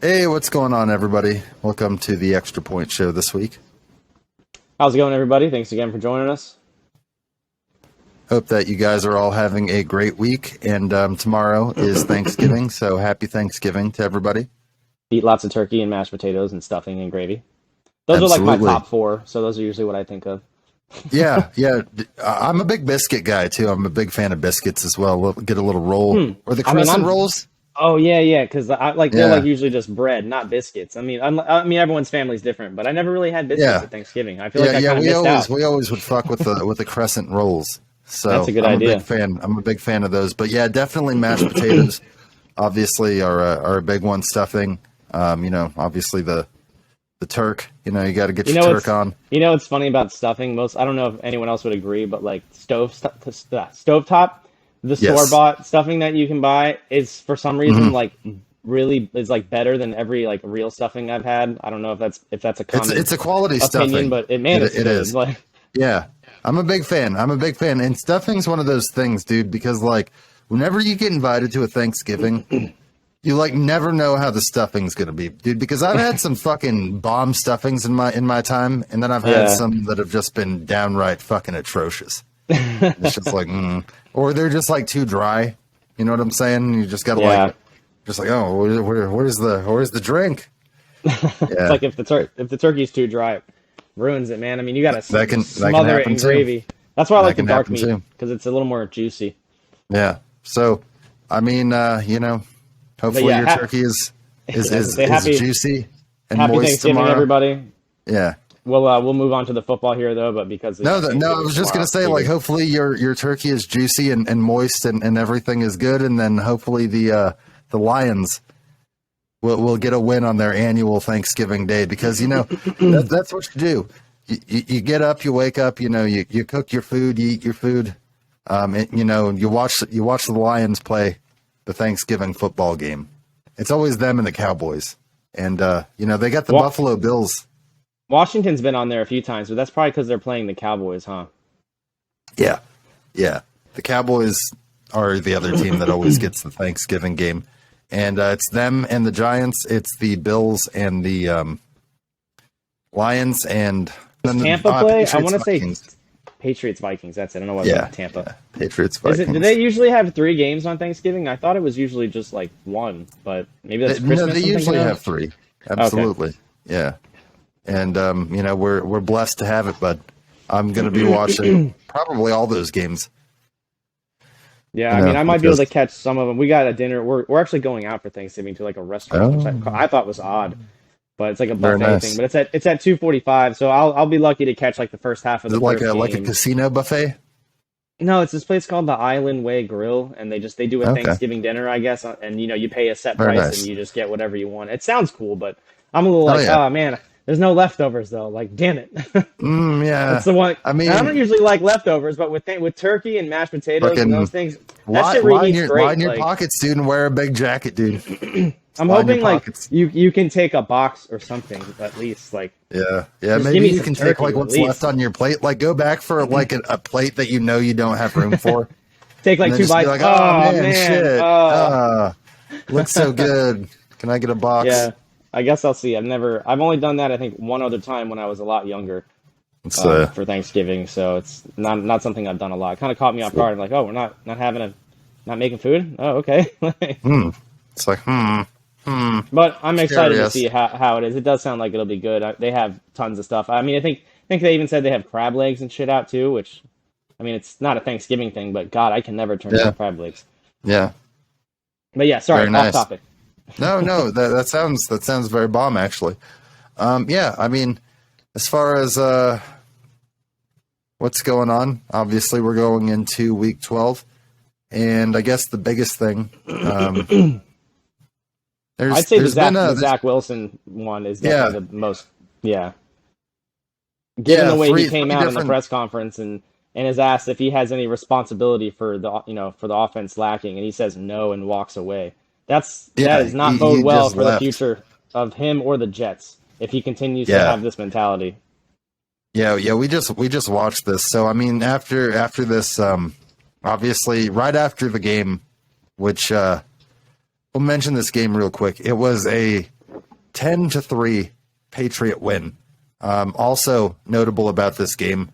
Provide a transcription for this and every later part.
Hey, what's going on, everybody? Welcome to the Extra Point Show this week. How's it going, everybody? Thanks again for joining us. Hope that you guys are all having a great week. And tomorrow is Thanksgiving, so happy Thanksgiving to everybody. Eat lots of turkey and mashed potatoes and stuffing and gravy. Those are like my top four, so those are usually what I think of. Yeah. I'm a big biscuit guy, too. I'm a big fan of biscuits as well. Get a little roll. Or the crescent rolls. Oh, yeah, because they're like usually just bread, not biscuits. I mean, everyone's family's different, but I never really had biscuits at Thanksgiving. I feel like I kind of missed out. We always would fuck with the crescent rolls. So that's a good idea. I'm a big fan of those. But yeah, definitely mashed potatoes. Obviously, are a big one. Stuffing. Obviously the turk. You got to get your turk on. You know what's funny about stuffing? I don't know if anyone else would agree, but like stovetop, the store-bought stuffing that you can buy is for some reason like really is like better than every like real stuffing I've had. I don't know if that's a common it's a quality opinion, stuffing, but it is. Like, yeah, I'm a big fan. And stuffing's one of those things, dude, because like whenever you get invited to a Thanksgiving, you like never know how the stuffing's gonna be, dude. Because I've had some fucking bomb stuffings in my time, and then I've had some that have just been downright fucking atrocious. It's just like, or they're just like too dry. You know what I'm saying? You just gotta where's the drink? It's like if the turkey's too dry, it ruins it, man. I mean, you gotta smother it in gravy. That's why I like the dark meat because it's a little more juicy. Yeah. So, I mean, hopefully your turkey is juicy and happy moist Thanksgiving, tomorrow. Everybody. Yeah. We'll move on to the football here though, but because I was just gonna say like hopefully your turkey is juicy and moist and everything is good, and then hopefully the Lions will get a win on their annual Thanksgiving Day, because that's what you do. You get up, you wake up, you cook your food, you eat your food, and you watch the Lions play the Thanksgiving football game. It's always them and the Cowboys, and they got the Buffalo Bills. Washington's been on there a few times, but that's probably because they're playing the Cowboys, huh? Yeah. The Cowboys are the other team that always gets the Thanksgiving game, and it's them and the Giants. It's the Bills and the Lions, and then Tampa play. I want to say Patriots Vikings. That's it. I don't know what about Tampa. Patriots Vikings. Do they usually have 3 games on Thanksgiving? I thought it was usually just like 1, but maybe that's Christmas. No, they usually have 3. Absolutely. Okay. Yeah. And we're blessed to have it, but I'm going to be watching probably all those games. Yeah, I mean, I might be able to catch some of them. We got a dinner. We're actually going out for Thanksgiving to like a restaurant, which I thought was odd, but it's like a buffet thing. But it's at 2:45, so I'll be lucky to catch like the first half of the first game. Like a casino buffet? No, it's this place called the Island Way Grill, and they do a Thanksgiving dinner, I guess, and you pay a set price and you just get whatever you want. It sounds cool, but I'm a little oh man. There's no leftovers though. Like, damn it. Yeah. That's the one. I mean, I don't usually like leftovers, but with turkey and mashed potatoes and those things, that shit reheats great. Line your pockets, dude, and wear a big jacket, dude. I'm hoping like you can take a box or something at least. Like, yeah. Maybe you can take like what's left on your plate. Like, go back for like a plate that you don't have room for. Take like 2 bites. Like, oh man, shit. Looks so good. Can I get a box? Yeah. I guess I'll see. I've only done that, I think, one other time when I was a lot younger for Thanksgiving. So it's not something I've done a lot. It kind of caught me off guard. I'm like, oh, we're not making food? Oh, okay. It's like, But I'm excited to see how it is. It does sound like it'll be good. They have tons of stuff. I mean, I think they even said they have crab legs and shit out too, which, I mean, it's not a Thanksgiving thing, but God, I can never turn down crab legs. Yeah. But yeah, sorry, off topic. No, that sounds very bomb, actually. Yeah, I mean, as far as what's going on, obviously we're going into week 12, and I guess the biggest thing, I'd say the Zach Wilson one is definitely the most, given the way he came out in the press conference and is asked if he has any responsibility for the offense lacking, and he says no and walks away. That does not bode well for the future of him or the Jets if he continues to have this mentality. Yeah, we just watched this. So I mean, after this, obviously, right after the game, which we'll mention this game real quick. It was a 10-3 Patriot win. Also notable about this game,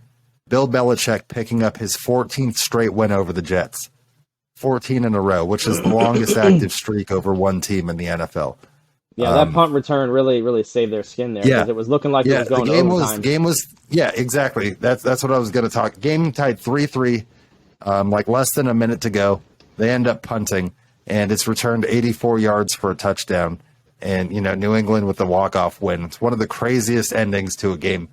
Bill Belichick picking up his 14th straight win over the Jets. 14 in a row, which is the longest active streak over one team in the NFL. Yeah, that punt return really saved their skin there, because it was looking like it was going overtime. Yeah, exactly. That's what I was going to talk. Game tied 3-3, like less than a minute to go. They end up punting, and it's returned 84 yards for a touchdown. And, New England with the walk-off win. It's one of the craziest endings to a game.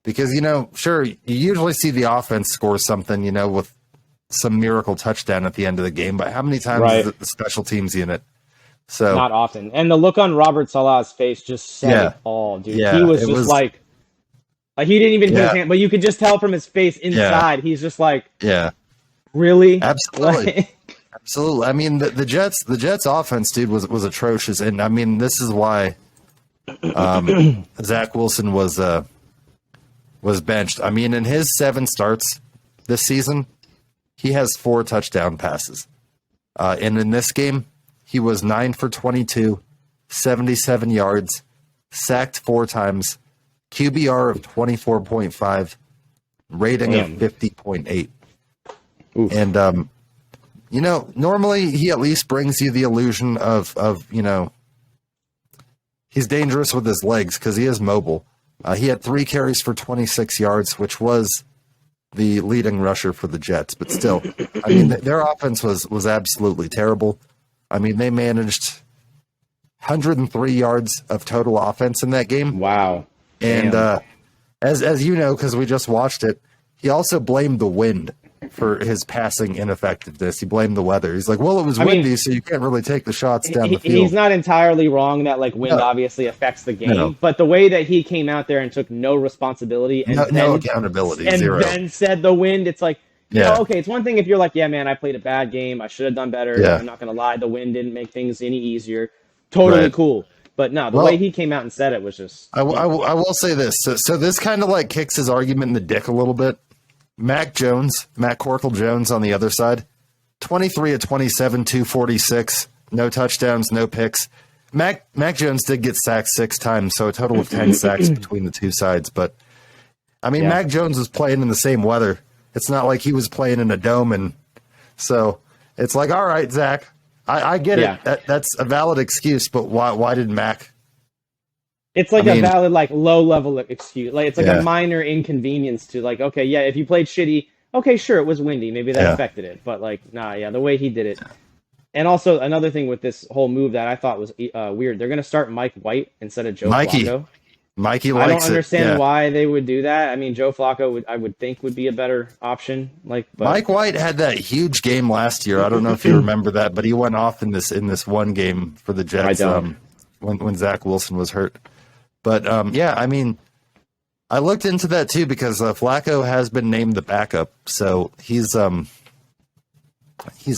Because, sure, you usually see the offense score something, with some miracle touchdown at the end of the game. But how many times is it the special teams unit? So not often. And the look on Robert Saleh's face just said it all, dude. Yeah, he was just like he didn't even put his hand, but you could just tell from his face inside. He's just like, really? Absolutely. Absolutely. I mean, the Jets offense, dude, was atrocious. And I mean, this is why Zach Wilson was benched. I mean, in his 7 starts this season, he has 4 touchdown passes. And in this game, he was 9 for 22, 77 yards, sacked 4 times, QBR of 24.5, rating of 50.8. And, normally he at least brings you the illusion of he's dangerous with his legs because he is mobile. He had 3 carries for 26 yards, which was the leading rusher for the Jets. But still, I mean, their offense was absolutely terrible. I mean, they managed 103 yards of total offense in that game. Wow. And as you know, because we just watched it, he also blamed the wind for his passing ineffectiveness. He blamed the weather. He's like, well, it was windy, so you can't really take the shots down the field. He's not entirely wrong that wind obviously affects the game, but the way that he came out there and took no responsibility and no accountability, and zero. Then said the wind, it's like, okay, it's one thing if you're like, yeah, man, I played a bad game. I should have done better. Yeah. I'm not going to lie. The wind didn't make things any easier. Totally cool. But no, the way he came out and said it was just... I will say this. So this kind of kicks his argument in the dick a little bit. Mac Corkle Jones on the other side, 23 of 27, 246, no touchdowns, no picks. Mac Jones did get sacked 6 times, so a total of 10 sacks between the two sides. But, I mean, Mac Jones was playing in the same weather. It's not like he was playing in a dome. And so it's like, all right, Zach, I get it. That's a valid excuse, but why did Mac... It's a valid, low-level excuse. It's a minor inconvenience to, okay, yeah, if you played shitty, okay, sure, it was windy. Maybe that affected it. But, the way he did it. And also, another thing with this whole move that I thought was weird, they're going to start Mike White instead of Joe Flacco. Mikey likes it. I don't understand why they would do that. I mean, Joe Flacco, I would think, would be a better option. But Mike White had that huge game last year. I don't know if you remember that, but he went off in this one game for the Jets when Zach Wilson was hurt. But, I mean, I looked into that, too, because Flacco has been named the backup. So he's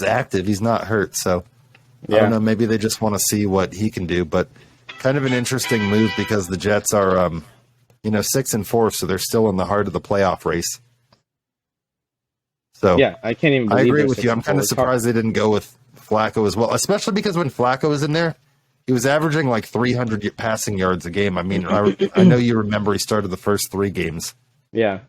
active. He's not hurt. So I don't know. Maybe they just want to see what he can do. But kind of an interesting move because the Jets are, 6-4, so they're still in the heart of the playoff race. So yeah, I can't even believe I agree with you. I'm kind of surprised they didn't go with Flacco as well, especially because when Flacco was in there, he was averaging 300 passing yards a game. I mean, I know you remember he started the first 3 games. Yeah.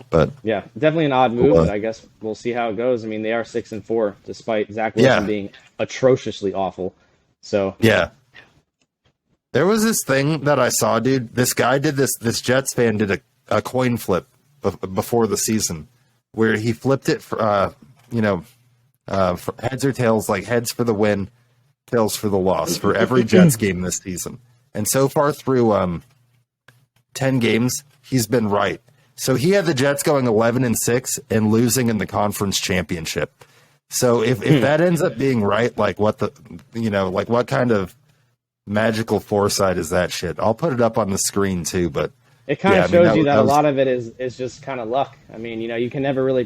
But yeah, definitely an odd move, but I guess we'll see how it goes. I mean, they are 6-4, despite Zach Wilson being atrociously awful. So yeah. There was this thing that I saw, dude. This guy did this Jets fan did a coin flip before the season where he flipped it for, for heads or tails, heads for the win, tails for the loss for every Jets game this season. And so far through 10 games, he's been right. So he had the Jets going 11-6 and losing in the conference championship. So if that ends up being right, what kind of magical foresight is that shit? I'll put it up on the screen too, but it kind of shows you that a lot of it is just kind of luck. I mean, you can never really,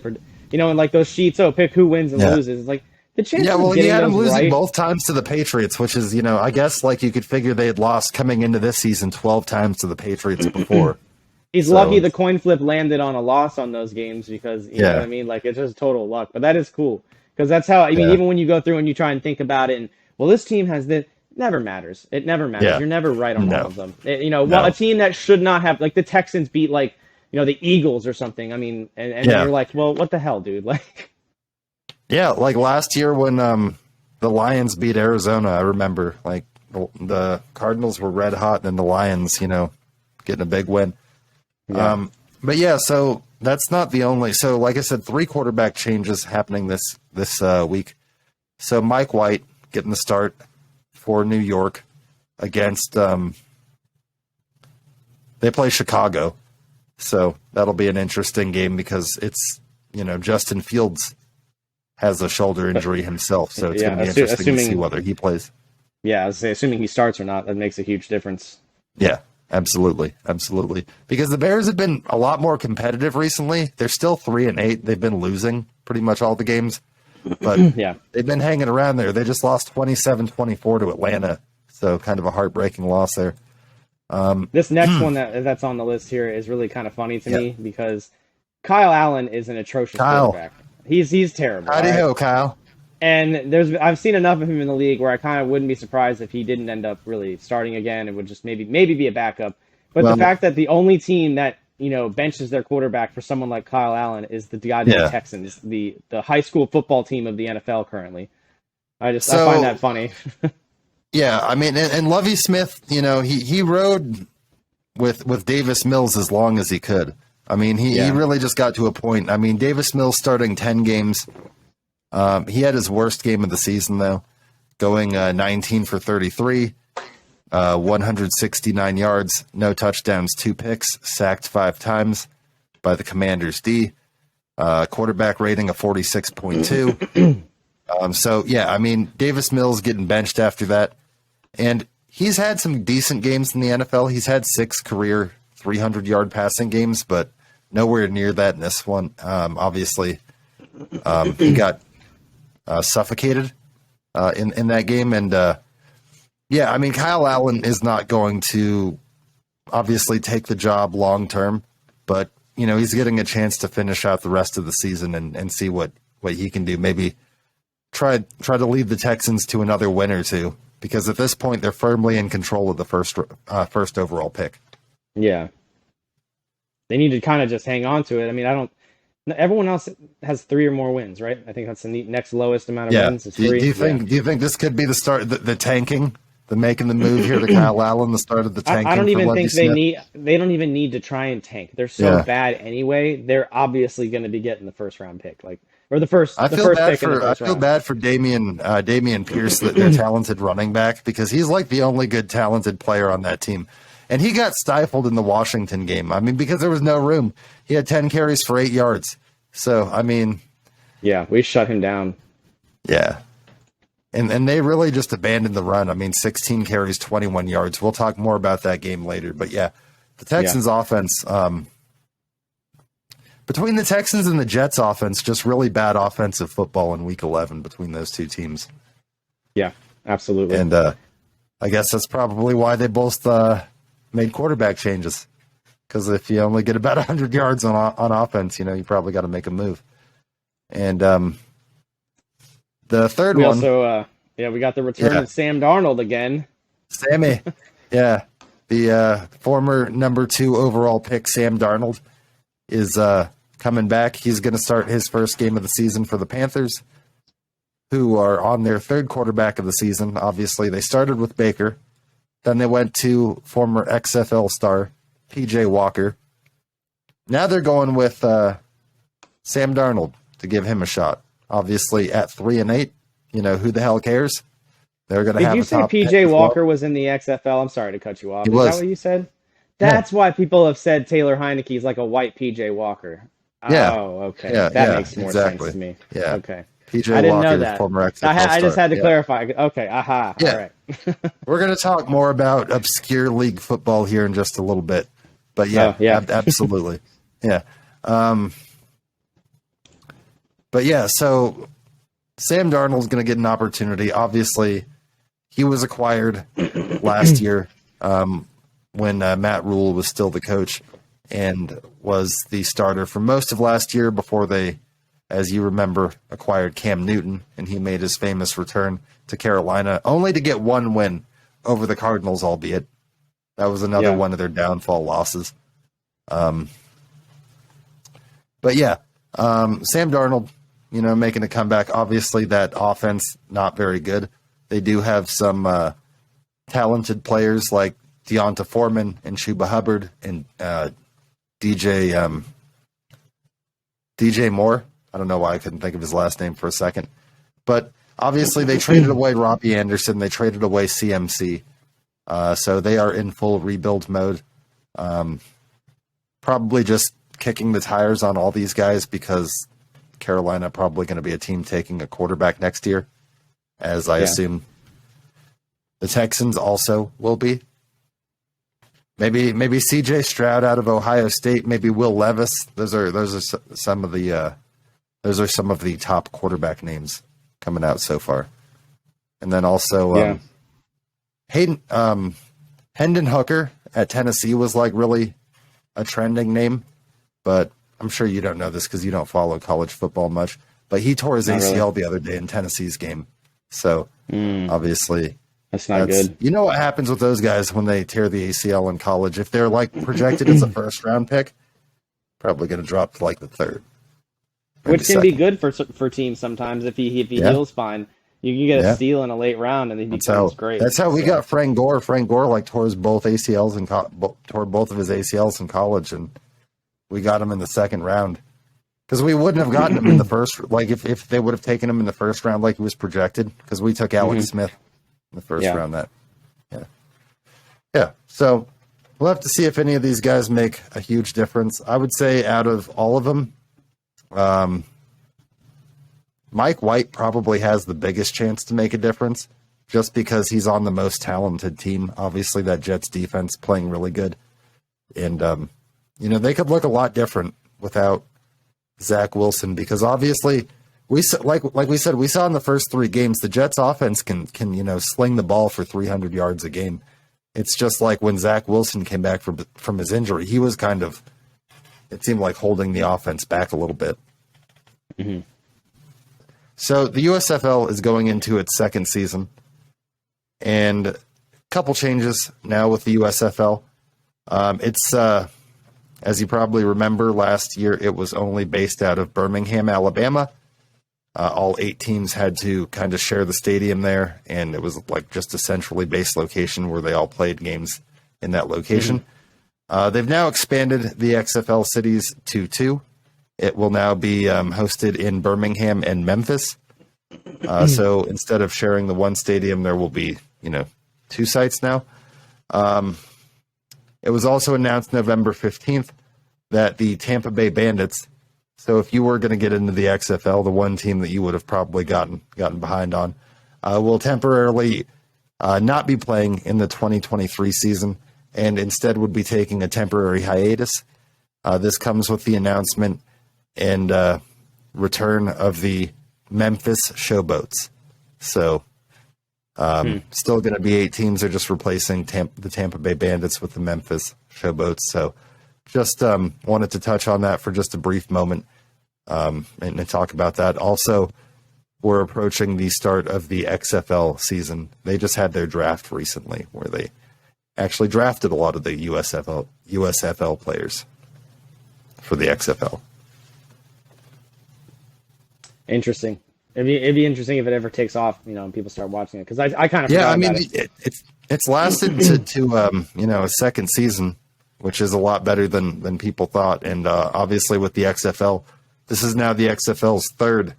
and those sheets, pick who wins and loses. It's like the chance. Yeah, well, he had him losing both times to the Patriots, which is, I guess you could figure they had lost coming into this season 12 times to the Patriots before. He's lucky the coin flip landed on a loss on those games because, you know what I mean? It's just total luck. But that is cool because that's how, even when you go through and you try and think about it and, well, this team has this, never matters. It never matters. Yeah. You're never right on all of them. Well, a team that should not have, like the Texans beat like, the Eagles or something. I mean, and you're like, well, what the hell, dude? Like, yeah, like last year when the Lions beat Arizona, I remember like the Cardinals were red hot and the Lions, getting a big win. Yeah. But yeah, so that's not the only. So like I said, 3 quarterback changes happening this week. So Mike White getting the start for New York against they play Chicago. So that'll be an interesting game because it's, Justin Fields has a shoulder injury himself. So it's going to be interesting to see whether he plays. Yeah, I was saying, assuming he starts or not, that makes a huge difference. Yeah, absolutely. Absolutely. Because the Bears have been a lot more competitive recently. They're still 3-8. They've been losing pretty much all the games. But yeah, they've been hanging around there. They just lost 27-24 to Atlanta. So kind of a heartbreaking loss there. This next one that's on the list here is really kind of funny to me because Kyle Allen is an atrocious quarterback. He's terrible. Howdy-ho, Kyle. And I've seen enough of him in the league where I kind of wouldn't be surprised if he didn't end up really starting again. It would just maybe be a backup. But the fact that the only team that benches their quarterback for someone like Kyle Allen is the goddamn Texans, the high school football team of the NFL currently. I find that funny. Yeah, I mean, and Lovie Smith, he rode with Davis Mills as long as he could. I mean, he really just got to a point. I mean, Davis Mills starting 10 games. He had his worst game of the season, though, going 19 for 33, 169 yards, no touchdowns, 2 picks, sacked 5 times by the Commanders' D, quarterback rating of 46.2. So, yeah, I mean, Davis Mills getting benched after that. And he's had some decent games in the NFL. He's had 6 career 300-yard passing games, but nowhere near that in this one. Obviously, he got suffocated in that game. And, I mean, Kyle Allen is not going to obviously take the job long term, but, he's getting a chance to finish out the rest of the season and see what he can do. Maybe try to lead the Texans to another win or two, because at this point they're firmly in control of the first overall pick. Yeah, they need to kind of just hang on to it. I mean, everyone else has 3 or more wins, right? I think that's the next lowest amount of wins. Is 3. Do you think this could be the start, the tanking, the making the move here to Kyle Allen, the start of the tanking? I don't even think they don't even need to try and tank. They're so bad anyway. They're obviously going to be getting the first round pick, or the first. I feel bad for Damian Pierce, their talented running back, because he's like the only good talented player on that team. And he got stifled in the Washington game. I mean, because there was no room. He had 10 carries for 8 yards. So, I mean... Yeah, we shut him down. Yeah. And they really just abandoned the run. I mean, 16 carries, 21 yards. We'll talk more about that game later. But, yeah, the Texans' offense... between the Texans and the Jets offense, just really bad offensive football in Week 11 between those two teams. Yeah, absolutely. And I guess that's probably why they both made quarterback changes. Because if you only get about 100 yards on offense, you probably got to make a move. And the third one... Also, we got the return of Sam Darnold again. Sammy. Yeah. The former number 2 overall pick, Sam Darnold, is coming back. He's going to start his first game of the season for the Panthers, who are on their 3rd quarterback of the season. Obviously, they started with Baker. Then they went to former XFL star P.J. Walker. Now they're going with Sam Darnold to give him a shot. Obviously, at 3-8, who the hell cares? They're going to have a top. Did you say P.J. Walker was in the XFL? I'm sorry to cut you off. Is that what you said? That's why people have said Taylor Heineke is like a white P.J. Walker. Yeah. Oh, okay. Yeah, that makes more sense to me. Yeah. Okay. P.J. Walker, the former XFL star. I just had to clarify. Okay. Aha. Yeah. All right. We're going to talk more about obscure league football here in just a little bit. But absolutely. Yeah. But yeah, so Sam Darnold's going to get an opportunity. Obviously, he was acquired last year when Matt Rule was still the coach and was the starter for most of last year before they as you remember, acquired Cam Newton, and he made his famous return to Carolina, only to get one win over the Cardinals, albeit that was another one of their downfall losses. But yeah, Sam Darnold, making a comeback. Obviously, that offense not very good. They do have some talented players like Deonta Foreman and Chuba Hubbard and DJ Moore. I don't know why I couldn't think of his last name for a second. But obviously they traded away Robbie Anderson. They traded away CMC. So they are in full rebuild mode. Probably just kicking the tires on all these guys because Carolina probably going to be a team taking a quarterback next year, as I assume the Texans also will be. Maybe CJ Stroud out of Ohio State, maybe Will Levis. Those are some of the top quarterback names coming out so far. And then also Hendon Hooker at Tennessee was like really a trending name, but I'm sure you don't know this because you don't follow college football much. But he tore his ACL the other day in Tennessee's game. So obviously that's not good. You know what happens with those guys when they tear the ACL in college? If they're like projected as a first round pick, probably going to drop to like the third. Which can be good for teams sometimes if he heals fine. You can get a steal in a late round and he becomes great. That's how we got Frank Gore. Frank Gore like tore both of his ACLs in college, and we got him in the second round because we wouldn't have gotten him in the first. Like if they would have taken him in the first round like he was projected, because we took Alex Smith in the first round. So we'll have to see if any of these guys make a huge difference. I would say out of all of them, Mike White probably has the biggest chance to make a difference just because he's on the most talented team. Obviously, that Jets defense playing really good. And, they could look a lot different without Zach Wilson because obviously, like we said, we saw in the first 3 games, the Jets offense can sling the ball for 300 yards a game. It's just like when Zach Wilson came back from his injury, he was kind of, it seemed like holding the offense back a little bit. Mm-hmm. So the USFL is going into its second season, and a couple changes now with the USFL. It's, as you probably remember, last year it was only based out of Birmingham, Alabama. All 8 teams had to kind of share the stadium there, and it was like just a centrally based location where they all played games in that location. Mm-hmm. They've now expanded the XFL cities to 2. It will now be hosted in Birmingham and Memphis. So instead of sharing the one stadium, there will be, 2 sites now. It was also announced November 15th that the Tampa Bay Bandits, so if you were going to get into the XFL, the one team that you would have probably gotten behind on, will temporarily not be playing in the 2023 season and instead would be taking a temporary hiatus. This comes with the announcement and return of the Memphis Showboats. So still going to be 8 teams. They're just replacing the Tampa Bay Bandits with the Memphis Showboats. So just wanted to touch on that for just a brief moment and talk about that. Also, we're approaching the start of the XFL season. They just had their draft recently where they actually drafted a lot of the USFL players for the XFL. Interesting. It'd be interesting if it ever takes off, and people start watching it because I kind of forgot about it. It's lasted to a second season, which is a lot better than people thought, and obviously with the XFL, this is now the XFL's 3rd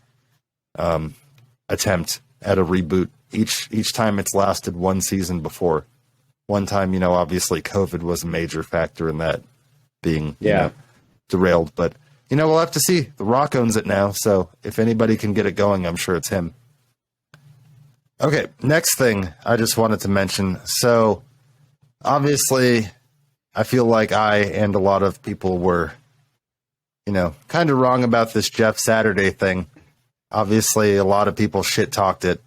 attempt at a reboot. Each time it's lasted 1 season before. One time, obviously COVID was a major factor in that being derailed, but. We'll have to see. The Rock owns it now, so if anybody can get it going, I'm sure it's him. Okay, next thing I just wanted to mention. So, obviously, I feel like I and a lot of people were, kind of wrong about this Jeff Saturday thing. Obviously, a lot of people shit-talked it,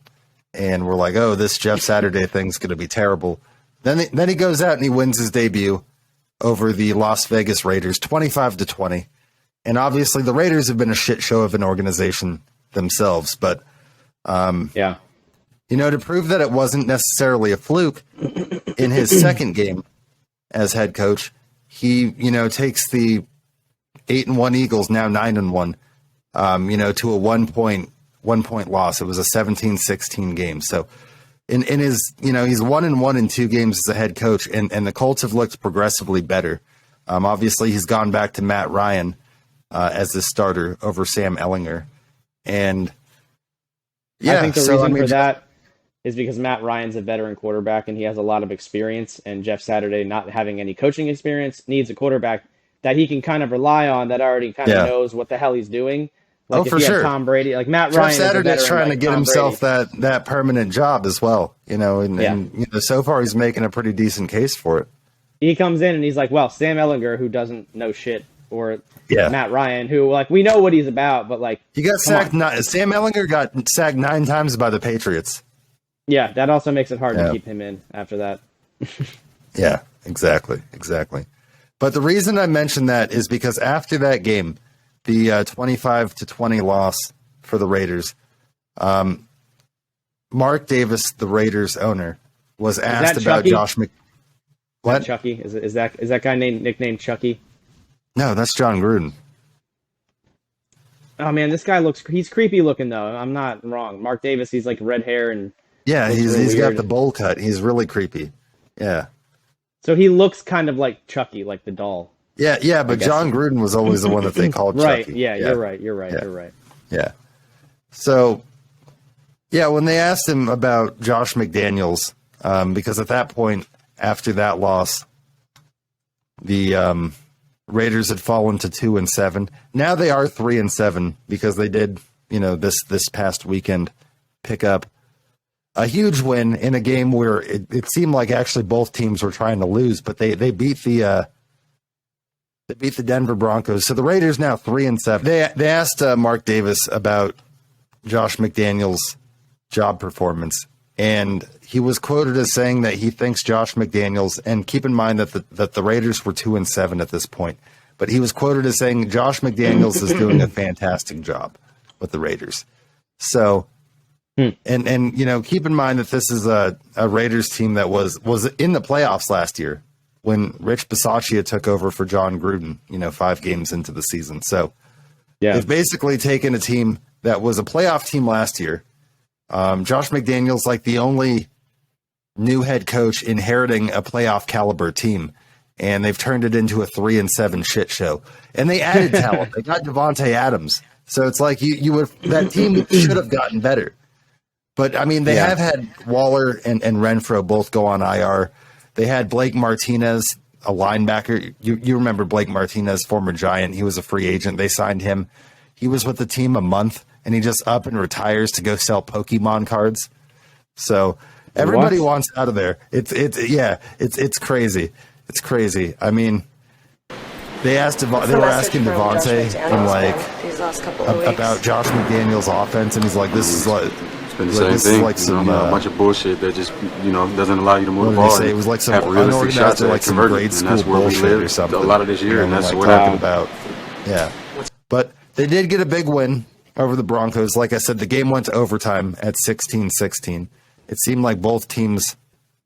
and were like, oh, this Jeff Saturday thing's going to be terrible. Then he goes out and he wins his debut over the Las Vegas Raiders, 25-20. And obviously the Raiders have been a shit show of an organization themselves, but yeah. You know, to prove that it wasn't necessarily a fluke, in his second game as head coach, he, you know, takes the 8-1 Eagles, now 9-1, you know, to a 1 point loss. It was a 17-16 game. So in his, you know, he's 1-1 in 2 games as a head coach, and the Colts have looked progressively better. Obviously he's gone back to Matt Ryan as the starter over Sam Ehlinger. And yeah, I think the reason for that is because Matt Ryan's a veteran quarterback and he has a lot of experience, and Jeff Saturday, not having any coaching experience, needs a quarterback that he can kind of rely on that already kind of knows what the hell he's doing. Like for sure. Tom Brady, like Matt Jeff Ryan, Saturday's trying to get Tom himself Brady. that permanent job as well, you know, and you know, so far he's making a pretty decent case for it. He comes in and he's like, well, Sam Ehlinger, who doesn't know shit, or Matt Ryan, who, like, we know what he's about, but like he got sacked. Sam Ehlinger got sacked 9 times by the Patriots. Yeah, that also makes it hard to keep him in after that. Yeah, exactly. But the reason I mentioned that is because after that game, the 25-20 loss for the Raiders, Mark Davis, the Raiders owner, was asked about Josh Mc. What? Chucky? Is that guy nicknamed Chucky? No, that's John Gruden. Oh man, this guy he's creepy looking though. I'm not wrong. Mark Davis, he's like red hair and he's got the bowl cut. He's really creepy. Yeah. So he looks kind of like Chucky, like the doll. Yeah, but John Gruden was always the one that they called right. Chucky. Yeah, you're right. Yeah. So, when they asked him about Josh McDaniels, because at that point, after that loss, the Raiders had fallen to 2-7. Now they are 3-7 because they did, you know, this past weekend pick up a huge win in a game where it seemed like actually both teams were trying to lose, but they beat the Denver Broncos. So the Raiders now 3-7. They asked Mark Davis about Josh McDaniels' job performance, and he was quoted as saying that he thinks Josh McDaniels, and keep in mind that the Raiders were 2-7 at this point, but he was quoted as saying Josh McDaniels is doing a fantastic job with the Raiders. So, and you know, keep in mind that this is a Raiders team that was in the playoffs last year when Rich Bisaccia took over for John Gruden, you know, 5 games into the season. So they've basically taken a team that was a playoff team last year. Josh McDaniels, like the only new head coach inheriting a playoff caliber team, and they've turned it into a 3-7 shit show. And they added talent. They got Davante Adams. So it's like you would, that team should have gotten better. But I mean, they have had Waller and Renfro both go on IR. They had Blake Martinez, a linebacker. You remember Blake Martinez, former Giant. He was a free agent. They signed him. He was with the team a month, and he just up and retires to go sell Pokemon cards. So everybody wants out of there. It's crazy. It's crazy. I mean, they were asking Davante and like about Josh McDaniels' offense, and he's like, "This is like." Been the same thing, like some a bunch of bullshit that just doesn't allow you to move the ball. It was like some unorganized shots or like some grade school bullshit or something. A lot of this year, and that's like what talking about. Yeah, but they did get a big win over the Broncos. Like I said, the game went to overtime at 16-16. It seemed like both teams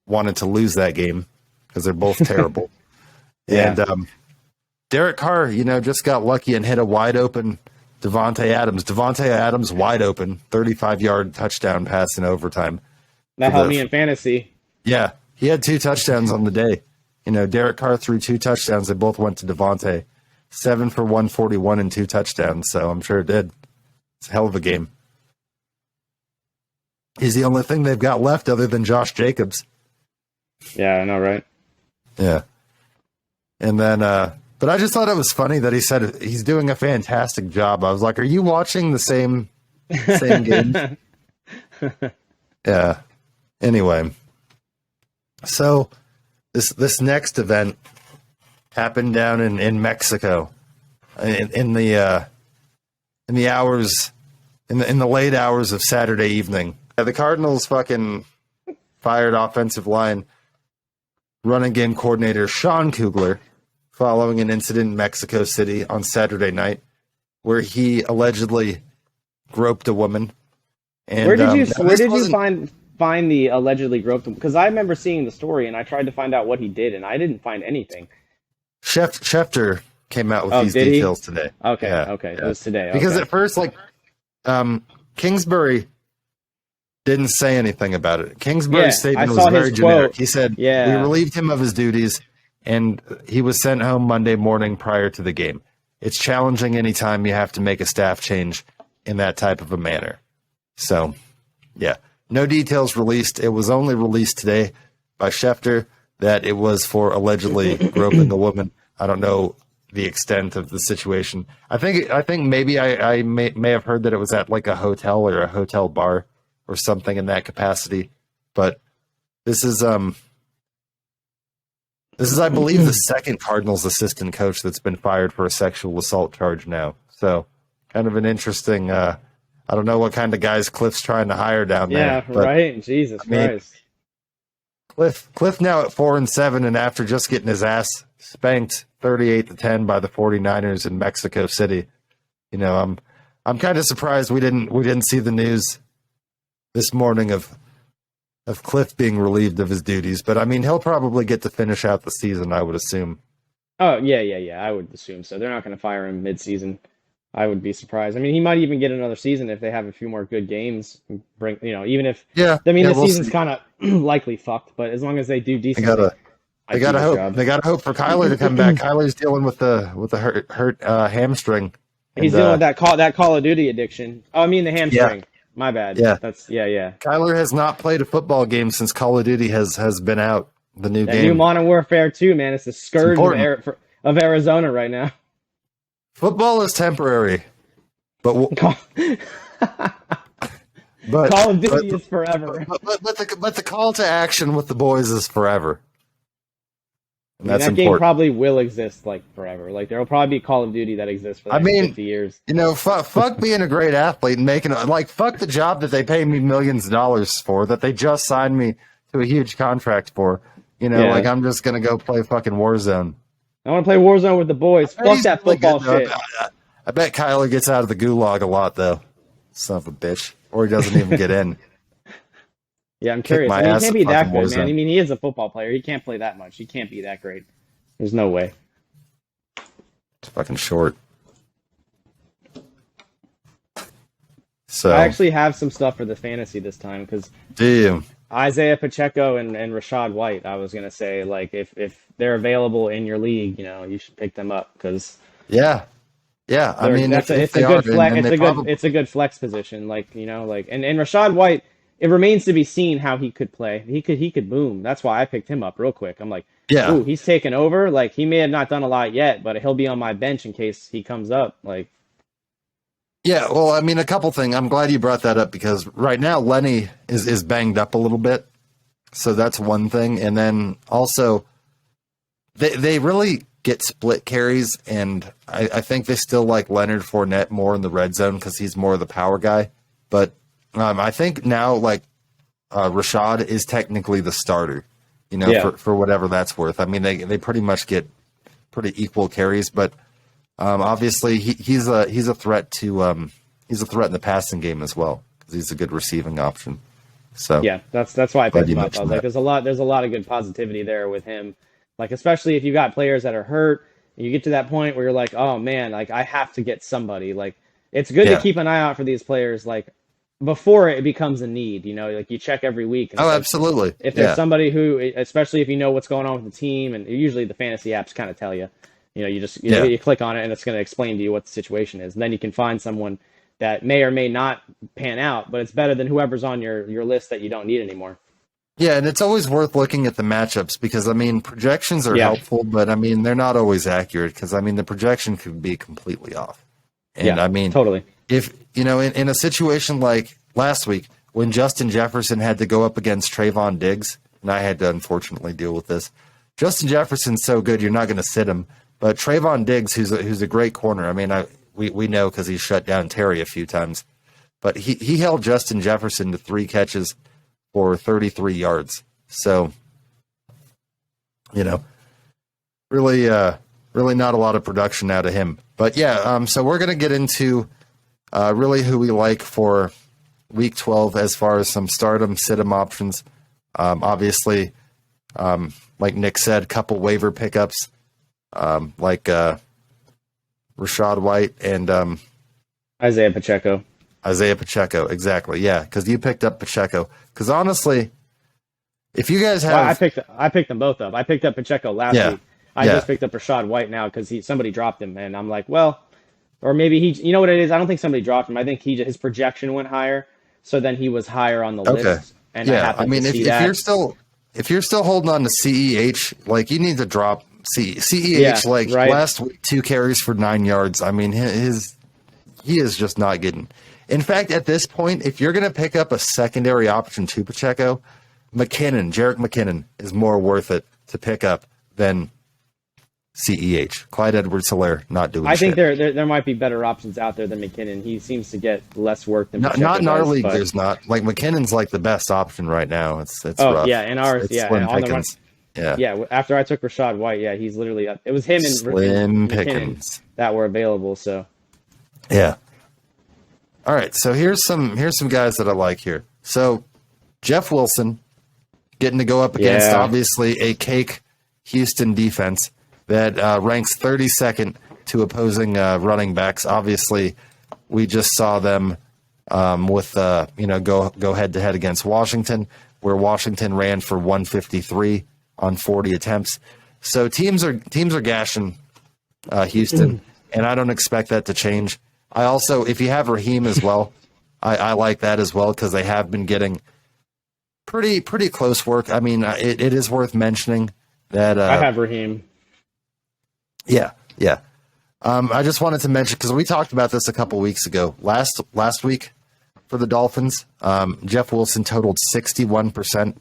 wanted to lose that game because they're both terrible. And Derek Carr, just got lucky and hit a wide open Davante Adams wide open, 35-yard touchdown pass in overtime. That helped me in fantasy. Yeah, he had 2 touchdowns on the day. Derek Carr threw 2 touchdowns. They both went to Davante. 7 for 141 and 2 touchdowns, so I'm sure it did. It's a hell of a game. He's the only thing they've got left other than Josh Jacobs. Yeah, I know, right? Yeah. And then, but I just thought it was funny that he said he's doing a fantastic job. I was like, are you watching the same game? Yeah. Anyway. So this next event happened down in Mexico in the late hours of Saturday evening. The Cardinals fucking fired offensive line running game coordinator Sean Kugler following an incident in Mexico City on Saturday night. where he allegedly groped a woman. And, where did you find the allegedly groped him? Because I remember seeing the story and I tried to find out what he did and I didn't find anything. Schefter came out with these details today. Okay, yeah. It was today. Because at first, Kingsbury didn't say anything about it. Kingsbury's statement was very generic. He said, we relieved him of his duties and he was sent home Monday morning prior to the game. It's challenging anytime you have to make a staff change in that type of a manner. So, yeah. No details released. It was only released today by Schefter that it was for allegedly groping a woman. I don't know the extent of the situation. I think maybe I may have heard that it was at like a hotel or a hotel bar or something in that capacity. But this is I believe the second Cardinals assistant coach that's been fired for a sexual assault charge now. So kind of an interesting I don't know what kind of guys Cliff's trying to hire down there. Yeah, right. Jesus Christ. Cliff now at 4-7, and after just getting his ass spanked 38-10 by the 49ers in Mexico City, I'm kind of surprised we didn't see the news this morning of Cliff being relieved of his duties. But I mean, he'll probably get to finish out the season, I would assume. Oh yeah. I would assume so. They're not going to fire him mid-season. I would be surprised. I mean, he might even get another season if they have a few more good games. Even if the season's kind of likely fucked, but as long as they do decently, they gotta hope. They gotta hope for Kyler to come back. Kyler's dealing with the hurt hamstring. He's dealing with that Call of Duty addiction. Oh, I mean the hamstring. Yeah. My bad. Yeah, yeah. Kyler has not played a football game since Call of Duty has been out. The new game, new Modern Warfare 2, man. It's the scourge of Arizona right now. Football is temporary, but Call of Duty is forever. But the call to action with the boys is forever. And that's that important. Game probably will exist forever. There will probably be Call of Duty that exists for the next 50 years. Fuck being a great athlete and making fuck the job that they pay me millions of dollars for, that they just signed me to a huge contract for. I'm just gonna go play fucking Warzone. I want to play Warzone with the boys. Fuck that football shit. I bet Kyler gets out of the gulag a lot, though. Son of a bitch. Or he doesn't even get in. Yeah, I'm curious. He can't be that good, man. I mean, he is a football player. He can't play that much. He can't be that great. There's no way. It's fucking short. So I actually have some stuff for the fantasy this time because Isaiah Pacheco and Rachaad White, I was gonna say, if they're available in your league, you should pick them up because I mean, it's a good flex. It's a good flex position, and Rachaad White. It remains to be seen how he could play. He could boom. That's why I picked him up real quick. I'm like, ooh, he's taken over. He may have not done a lot yet, but he'll be on my bench in case he comes up. Yeah, well, I mean, a couple things. I'm glad you brought that up because right now Lenny is banged up a little bit. So that's one thing. And then also, they really get split carries, and I think they still like Leonard Fournette more in the red zone because he's more of the power guy. But I think now, Rachaad is technically the starter, for whatever that's worth. I mean, they pretty much get pretty equal carries, but obviously he's a threat to he's a threat in the passing game as well because he's a good receiving option. So yeah, that's why I picked him up. I was like, there's a lot of good positivity there with him. Especially if you got players that are hurt, and you get to that point where you're like, oh man, I have to get somebody. It's good to keep an eye out for these players. Before it becomes a need, you check every week. And absolutely. If there's somebody who, especially if you know what's going on with the team, and usually the fantasy apps kind of tell you, you click on it and it's going to explain to you what the situation is. And then you can find someone that may or may not pan out, but it's better than whoever's on your list that you don't need anymore. Yeah, and it's always worth looking at the matchups because, I mean, projections are helpful, but, I mean, they're not always accurate because, I mean, the projection could be completely off. And, I mean, totally. If, in a situation like last week when Justin Jefferson had to go up against Trayvon Diggs, and I had to unfortunately deal with this, Justin Jefferson's so good you're not going to sit him. But Trayvon Diggs, who's a great corner, I mean, we know because he shut down Terry a few times, but he held Justin Jefferson to 3 catches for 33 yards. So, really not a lot of production out of him. But yeah, so we're going to get into really who we like for Week 12 as far as some stardom, sit-em options. Obviously, like Nick said, couple waiver pickups, like Rachaad White and Isaiah Pacheco. Isaiah Pacheco, exactly. Yeah, because you picked up Pacheco. Because honestly, if you guys have, well, I picked them both up. I picked up Pacheco last week. I just picked up Rachaad White now because somebody dropped him, and I'm like, well, or maybe he. You know what it is? I don't think somebody dropped him. I think his projection went higher, so then he was higher on the list. And yeah, I mean, if you're still holding on to CEH, like you need to drop CEH. Last week, 2 carries for 9 yards. I mean, he is just not getting. In fact, at this point, if you're going to pick up a secondary option to Pacheco, Jerick McKinnon is more worth it to pick up than CEH. Clyde Edwards-Helaire not doing shit. I think there might be better options out there than McKinnon. He seems to get less work than Pacheco not in our league. There's not. Like McKinnon's like the best option right now. It's rough. Yeah, in ours, it's Slim on Pickens. the run. Yeah. After I took Rachaad White, he's literally it was him and Slim Pickens that were available. So yeah. All right, so here's some guys that I like here. So Jeff Wilson getting to go up against obviously a cake Houston defense that ranks 32nd to opposing running backs. Obviously, we just saw them with go head to head against Washington, where Washington ran for 153 on 40 attempts. So teams are gashing Houston, and I don't expect that to change. I also, if you have Raheem as well, I like that as well because they have been getting pretty close work. I mean, it is worth mentioning that I have Raheem. Yeah. I just wanted to mention because we talked about this a couple weeks ago. Last week for the Dolphins, Jeff Wilson totaled 61%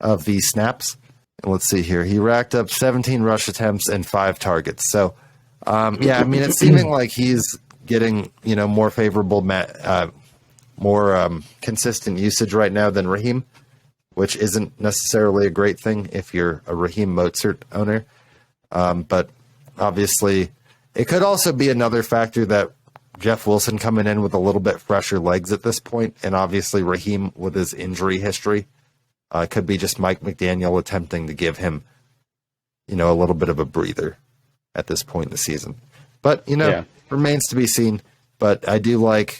of the snaps. And let's see here, he racked up 17 rush attempts and 5 targets. So, I mean, it's seeming like he's getting more favorable, more consistent usage right now than Raheem, which isn't necessarily a great thing if you're a Raheem Mostert owner. But obviously, it could also be another factor that Jeff Wilson coming in with a little bit fresher legs at this point, and obviously Raheem with his injury history could be just Mike McDaniel attempting to give him, a little bit of a breather at this point in the season. But remains to be seen. But I do like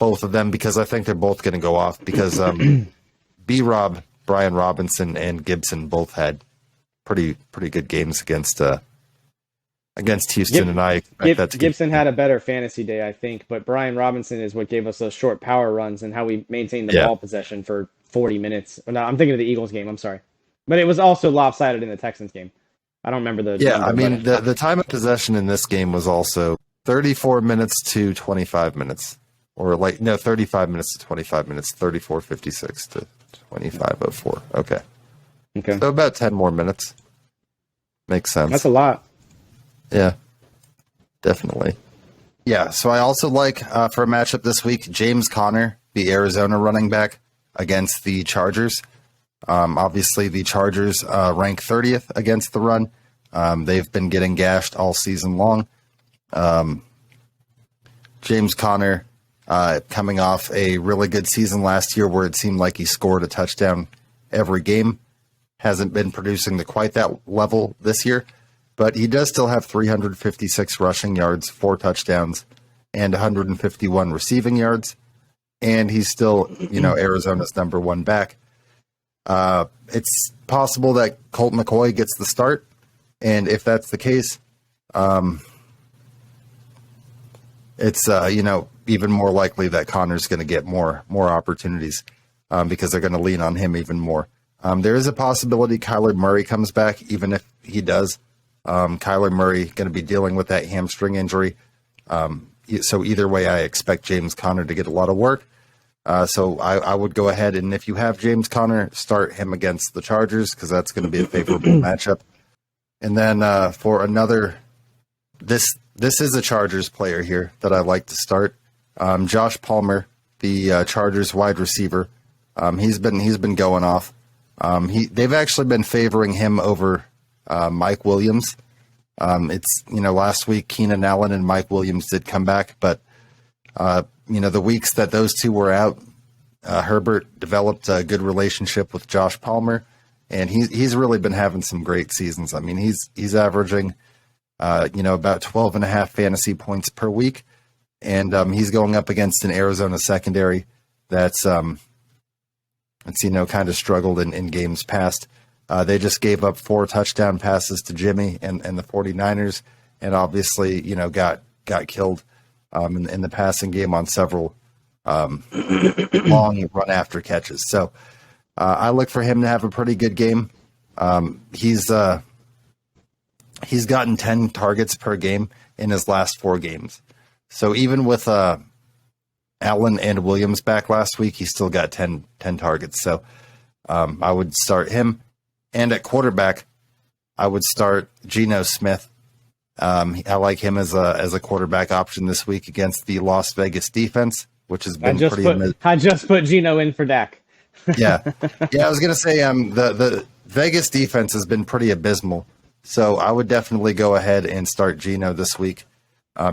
both of them because I think they're both going to go off because B-Rob, Brian Robinson, and Gibson both had pretty good games against Houston, and I expect that to Gibson had a better fantasy day, I think, but Brian Robinson is what gave us those short power runs and how we maintained the ball possession for 40 minutes. No, I'm thinking of the Eagles game. I'm sorry, but it was also lopsided in the Texans game. I don't remember the. Yeah, number, I mean the time of possession in this game was also 34 minutes to 25 minutes, or 35 minutes to 25 minutes, 34:56 to 25:04. Okay. So about 10 more minutes. Makes sense. That's a lot. Yeah, definitely. Yeah, so I also like for a matchup this week, James Conner, the Arizona running back, against the Chargers. Obviously, the Chargers rank 30th against the run. They've been getting gashed all season long. James Conner coming off a really good season last year where it seemed like he scored a touchdown every game. Hasn't been producing to quite that level this year. But he does still have 356 rushing yards, 4 touchdowns, and 151 receiving yards. And he's still, Arizona's number 1 back. It's possible that Colt McCoy gets the start. And if that's the case, it's, even more likely that Connor's going to get more opportunities because they're going to lean on him even more. There is a possibility Kyler Murray comes back, even if he does. Kyler Murray going to be dealing with that hamstring injury. So either way, I expect James Conner to get a lot of work. So I would go ahead and if you have James Conner, start him against the Chargers because that's going to be a favorable matchup. And then for another, this is a Chargers player here that I like to start. Josh Palmer, the Chargers wide receiver. He's been going off. They've actually been favoring him over Mike Williams, It's, last week Keenan Allen and Mike Williams did come back, but the weeks that those two were out, Herbert developed a good relationship with Josh Palmer, and he's really been having some great seasons. I mean, he's averaging about 12.5 fantasy points per week, and he's going up against an Arizona secondary that's kind of struggled in games past. They just gave up 4 touchdown passes to Jimmy and the 49ers, and obviously got killed in the passing game on several long run after catches. So I look for him to have a pretty good game. He's gotten 10 targets per game in his last 4 games. So even with Allen and Williams back last week, he still got 10 targets. So I would start him. And at quarterback, I would start Geno Smith. I like him as a quarterback option this week against the Las Vegas defense, which has been I just put Geno in for Dak. Yeah. I was gonna say the Vegas defense has been pretty abysmal, so I would definitely go ahead and start Geno this week.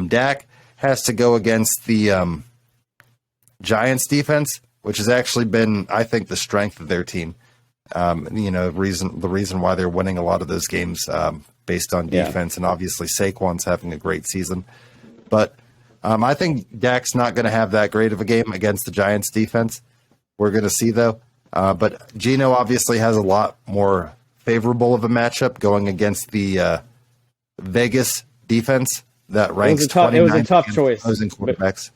Dak has to go against the Giants defense, which has actually been, I think, the strength of their team. The reason why they're winning a lot of those games based on defense, and obviously Saquon's having a great season. But I think Dak's not going to have that great of a game against the Giants defense. We're going to see, though. But Geno obviously has a lot more favorable of a matchup going against the Vegas defense that ranks 29th. It was a tough choice. Opposing quarterbacks.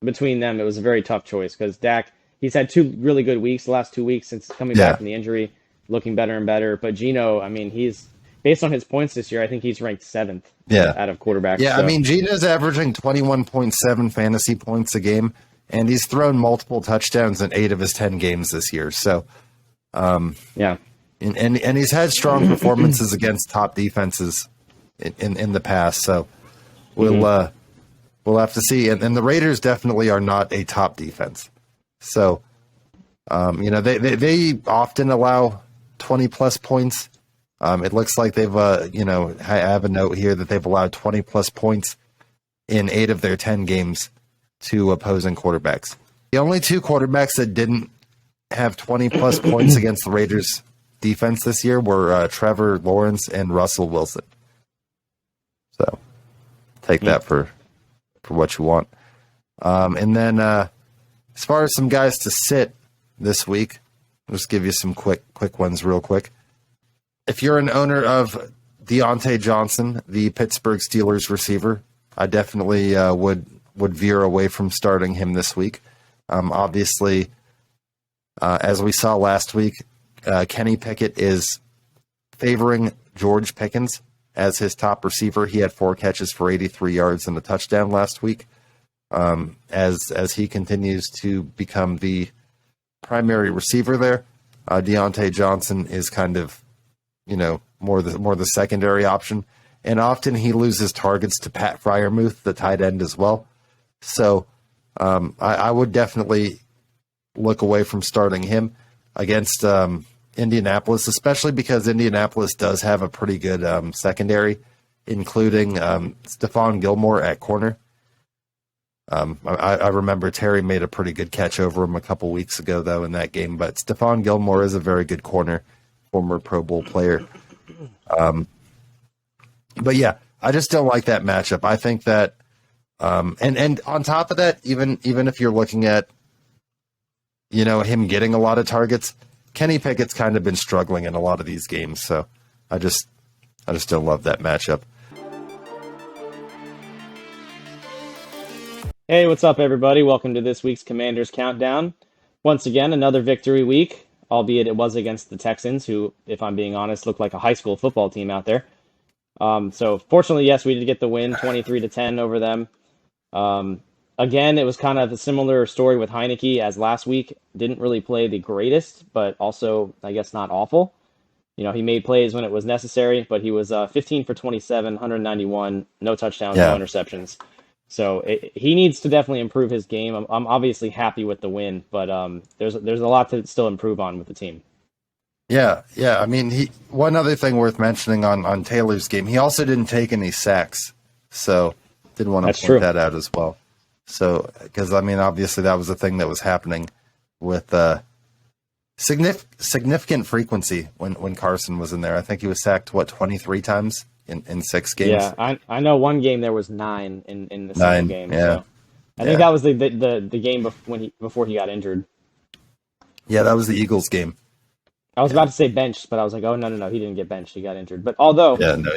Between them, it was a very tough choice because Dak, he's had 2 really good weeks, the last 2 weeks since coming back from the injury, looking better and better. But Geno, I mean, he's based on his points this year, I think he's ranked 7th out of quarterbacks. Yeah, so. I mean, Geno's averaging 21.7 fantasy points a game, and he's thrown multiple touchdowns in 8 of his 10 games this year. So, and he's had strong performances against top defenses in the past. So we'll have to see. And the Raiders definitely are not a top defense. So, they often allow 20 plus points. It looks like they've, I have a note here that they've allowed 20 plus points in 8 of their 10 games to opposing quarterbacks. The only 2 quarterbacks that didn't have 20 plus points against the Raiders defense this year were Trevor Lawrence and Russell Wilson. So take that for what you want. And then as far as some guys to sit this week, I'll just give you some quick ones real quick. If you're an owner of Deontay Johnson, the Pittsburgh Steelers receiver, I definitely would veer away from starting him this week. Obviously, as we saw last week, Kenny Pickett is favoring George Pickens as his top receiver. He had 4 catches for 83 yards and a touchdown last week. As he continues to become the primary receiver there, Deontay Johnson is kind of, more the secondary option. And often he loses targets to Pat Freiermuth, the tight end, as well. So I would definitely look away from starting him against Indianapolis, especially because Indianapolis does have a pretty good secondary, including Stephon Gilmore at corner. I remember Terry made a pretty good catch over him a couple weeks ago, though, in that game. But Stephon Gilmore is a very good corner, former Pro Bowl player. But yeah, I just don't like that matchup. I think that, and on top of that, even if you're looking at, him getting a lot of targets, Kenny Pickett's kind of been struggling in a lot of these games. So I just don't love that matchup. Hey, what's up, everybody? Welcome to this week's Commanders Countdown. Once again, another victory week, albeit it was against the Texans, who, if I'm being honest, look like a high school football team out there. So fortunately, yes, we did get the win, 23-10 over them. Again, it was kind of a similar story with Heineke as last week. Didn't really play the greatest, but also, I guess, not awful. He made plays when it was necessary, but he was 15 for 27, 191, no touchdowns, no interceptions. So he needs to definitely improve his game. I'm obviously happy with the win, but there's a lot to still improve on with the team. Yeah. I mean, one other thing worth mentioning on Taylor's game, he also didn't take any sacks. So did want to point that out as well. So, because I mean, obviously that was a thing that was happening with significant frequency when Carson was in there. I think he was sacked 23 times in 6 games. Yeah, I know one game there was 9 in the single game. Yeah, so I think that was the game before he got injured. Yeah, that was the Eagles game. I was about to say benched, but I was like, oh, no, he didn't get benched. He got injured. But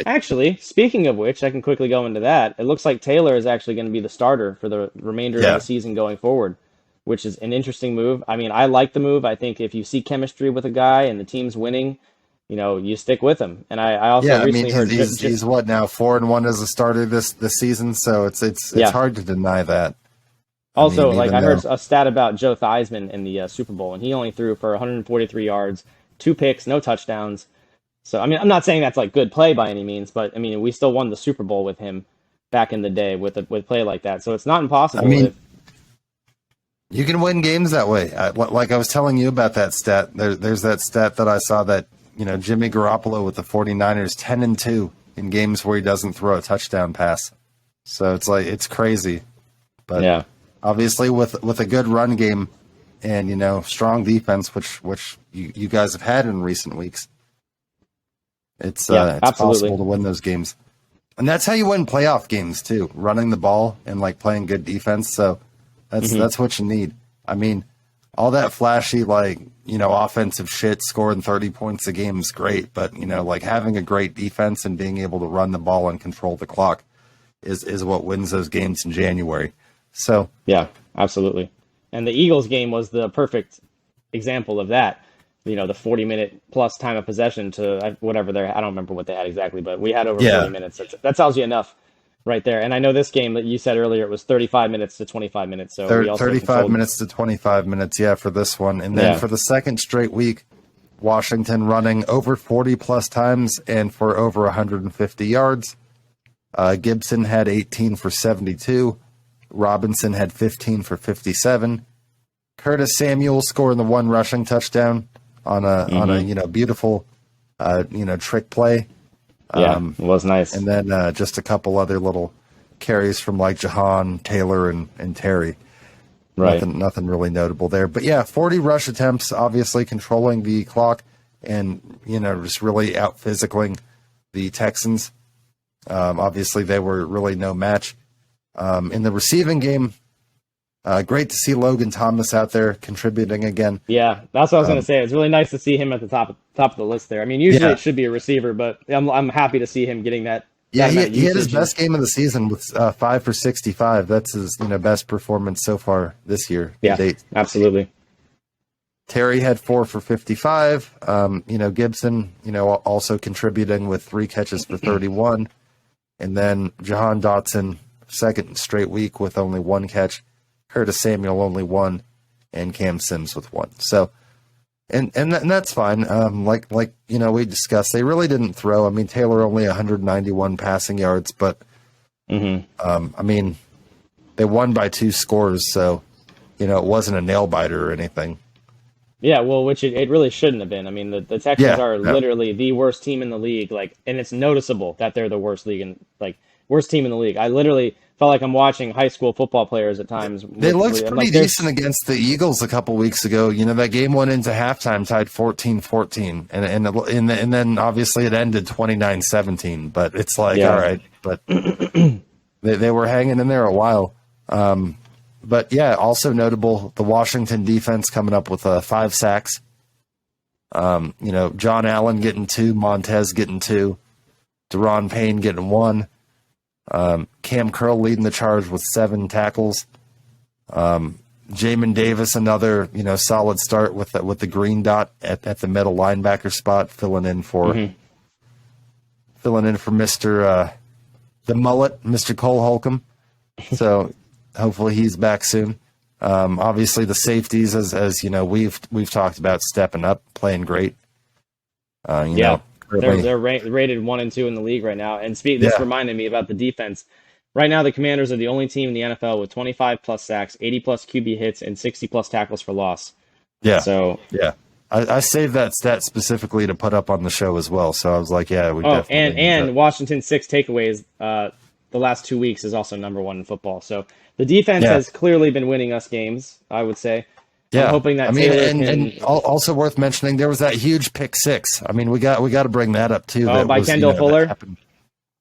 actually, speaking of which, I can quickly go into that. It looks like Taylor is actually going to be the starter for the remainder of the season going forward, which is an interesting move. I mean, I like the move. I think if you see chemistry with a guy and the team's winning, you stick with him. And I also recently heard he's what now 4-1 as a starter this season, so it's hard to deny that. Also, I heard a stat about Joe Theismann in the Super Bowl, and he only threw for 143 yards. 2 picks, no touchdowns. So, I mean, I'm not saying that's good play by any means, but I mean, we still won the Super Bowl with him back in the day with play like that. So it's not impossible. I mean, you can win games that way. Like I was telling you about that stat. There's that stat that I saw that, Jimmy Garoppolo with the 49ers 10-2 in games where he doesn't throw a touchdown pass. So it's crazy. But obviously with a good run game, and strong defense, which you guys have had in recent weeks, it's possible to win those games, and that's how you win playoff games too. Running the ball and playing good defense. So that's what you need. I mean, all that flashy offensive shit, scoring 30 points a game is great, but having a great defense and being able to run the ball and control the clock is what wins those games in January. So yeah, absolutely. And the Eagles game was the perfect example of that. The 40-minute plus time of possession to whatever I don't remember what they had exactly, but we had over 40 minutes. That tells you enough right there. And I know this game that you said earlier, it was 35 minutes to 25 minutes. So 35 minutes to 25 minutes, for this one. And then for the second straight week, Washington running over 40 plus times and for over 150 yards. Gibson had 18 for 72. Robinson had 15 for 57. Curtis Samuel scoring the 1 rushing touchdown on a beautiful trick play. It was nice. And then just a couple other little carries from Jahan, Taylor, and Terry. Right. Nothing really notable there. But 40 rush attempts, obviously controlling the clock and just really out physicaling the Texans. Obviously they were really no match. In the receiving game, great to see Logan Thomas out there contributing again. Yeah, that's what I was going to say. It's really nice to see him at the top of the list there. I mean, usually it should be a receiver, but I'm happy to see him getting that. Yeah, he had his best game of the season with 5 for 65. That's his best performance so far this year. Yeah, to date. Absolutely. Terry had 4 for 55. Gibson, also contributing with 3 catches for 31, and then Jahan Dotson, second straight week with only 1 catch. Curtis Samuel only 1, and Cam Sims with 1. So, and that's fine. We discussed, they really didn't throw. I mean, Taylor only 191 passing yards, but I mean, they won by 2 scores, so it wasn't a nail biter or anything. Yeah, well, which it really shouldn't have been. I mean, the Texans are literally the worst team in the league, and it's noticeable that they're the worst worst team in the league. I literally felt like I'm watching high school football players at times. They looked pretty decent against the Eagles a couple weeks ago. That game went into halftime tied 14-14, and then obviously it ended 29-17. But it's all right. But they were hanging in there a while. But also notable, the Washington defense coming up with 5 sacks. John Allen getting 2, Montez getting 2, Deron Payne getting 1. Cam Curl leading the charge with 7 tackles. Jamin Davis, another solid start with the green dot at the middle linebacker spot, filling in for Mr. The mullet, Mr. Cole Holcomb. So hopefully he's back soon. Obviously the safeties, as we've talked about, stepping up, playing great. They're rated 1 and 2 in the league right now. And this reminded me about the defense. Right now, the Commanders are the only team in the NFL with 25 plus sacks, 80 plus QB hits, and 60 plus tackles for loss. Yeah. So I saved that stat specifically to put up on the show as well. So I was like, yeah, we definitely. And Washington's 6 takeaways the last 2 weeks is also number 1 in football. So the defense has clearly been winning us games, I would say. Yeah, I'm hoping that and also worth mentioning, there was that huge pick 6. I mean, we got to bring that up too. Oh, by Kendall Fuller.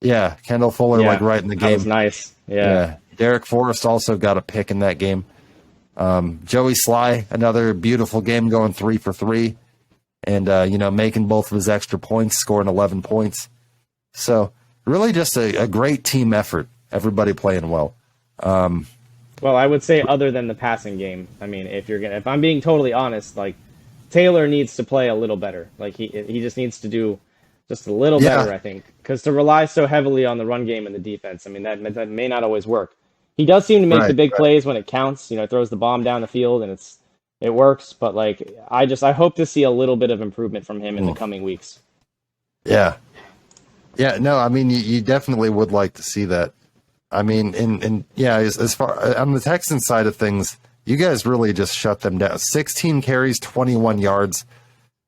Yeah, Kendall Fuller, like right in the game. That was nice. Yeah. Derek Forrest also got a pick in that game. Joey Sly, another beautiful game, going 3 for 3, and making both of his extra points, scoring 11 points. So really, just a great team effort. Everybody playing well. Well, I would say other than the passing game. I mean, if I'm being totally honest, like Taylor needs to play a little better. Like he just needs to do just a little better, I think, because to rely so heavily on the run game and the defense, I mean, that may not always work. He does seem to make the big plays when it counts. Throws the bomb down the field and it works. But like, I hope to see a little bit of improvement from him in the coming weeks. Yeah. No, I mean, you definitely would like to see that. I mean, as far on the Texans side of things, you guys really just shut them down. 16 carries, 21 yards.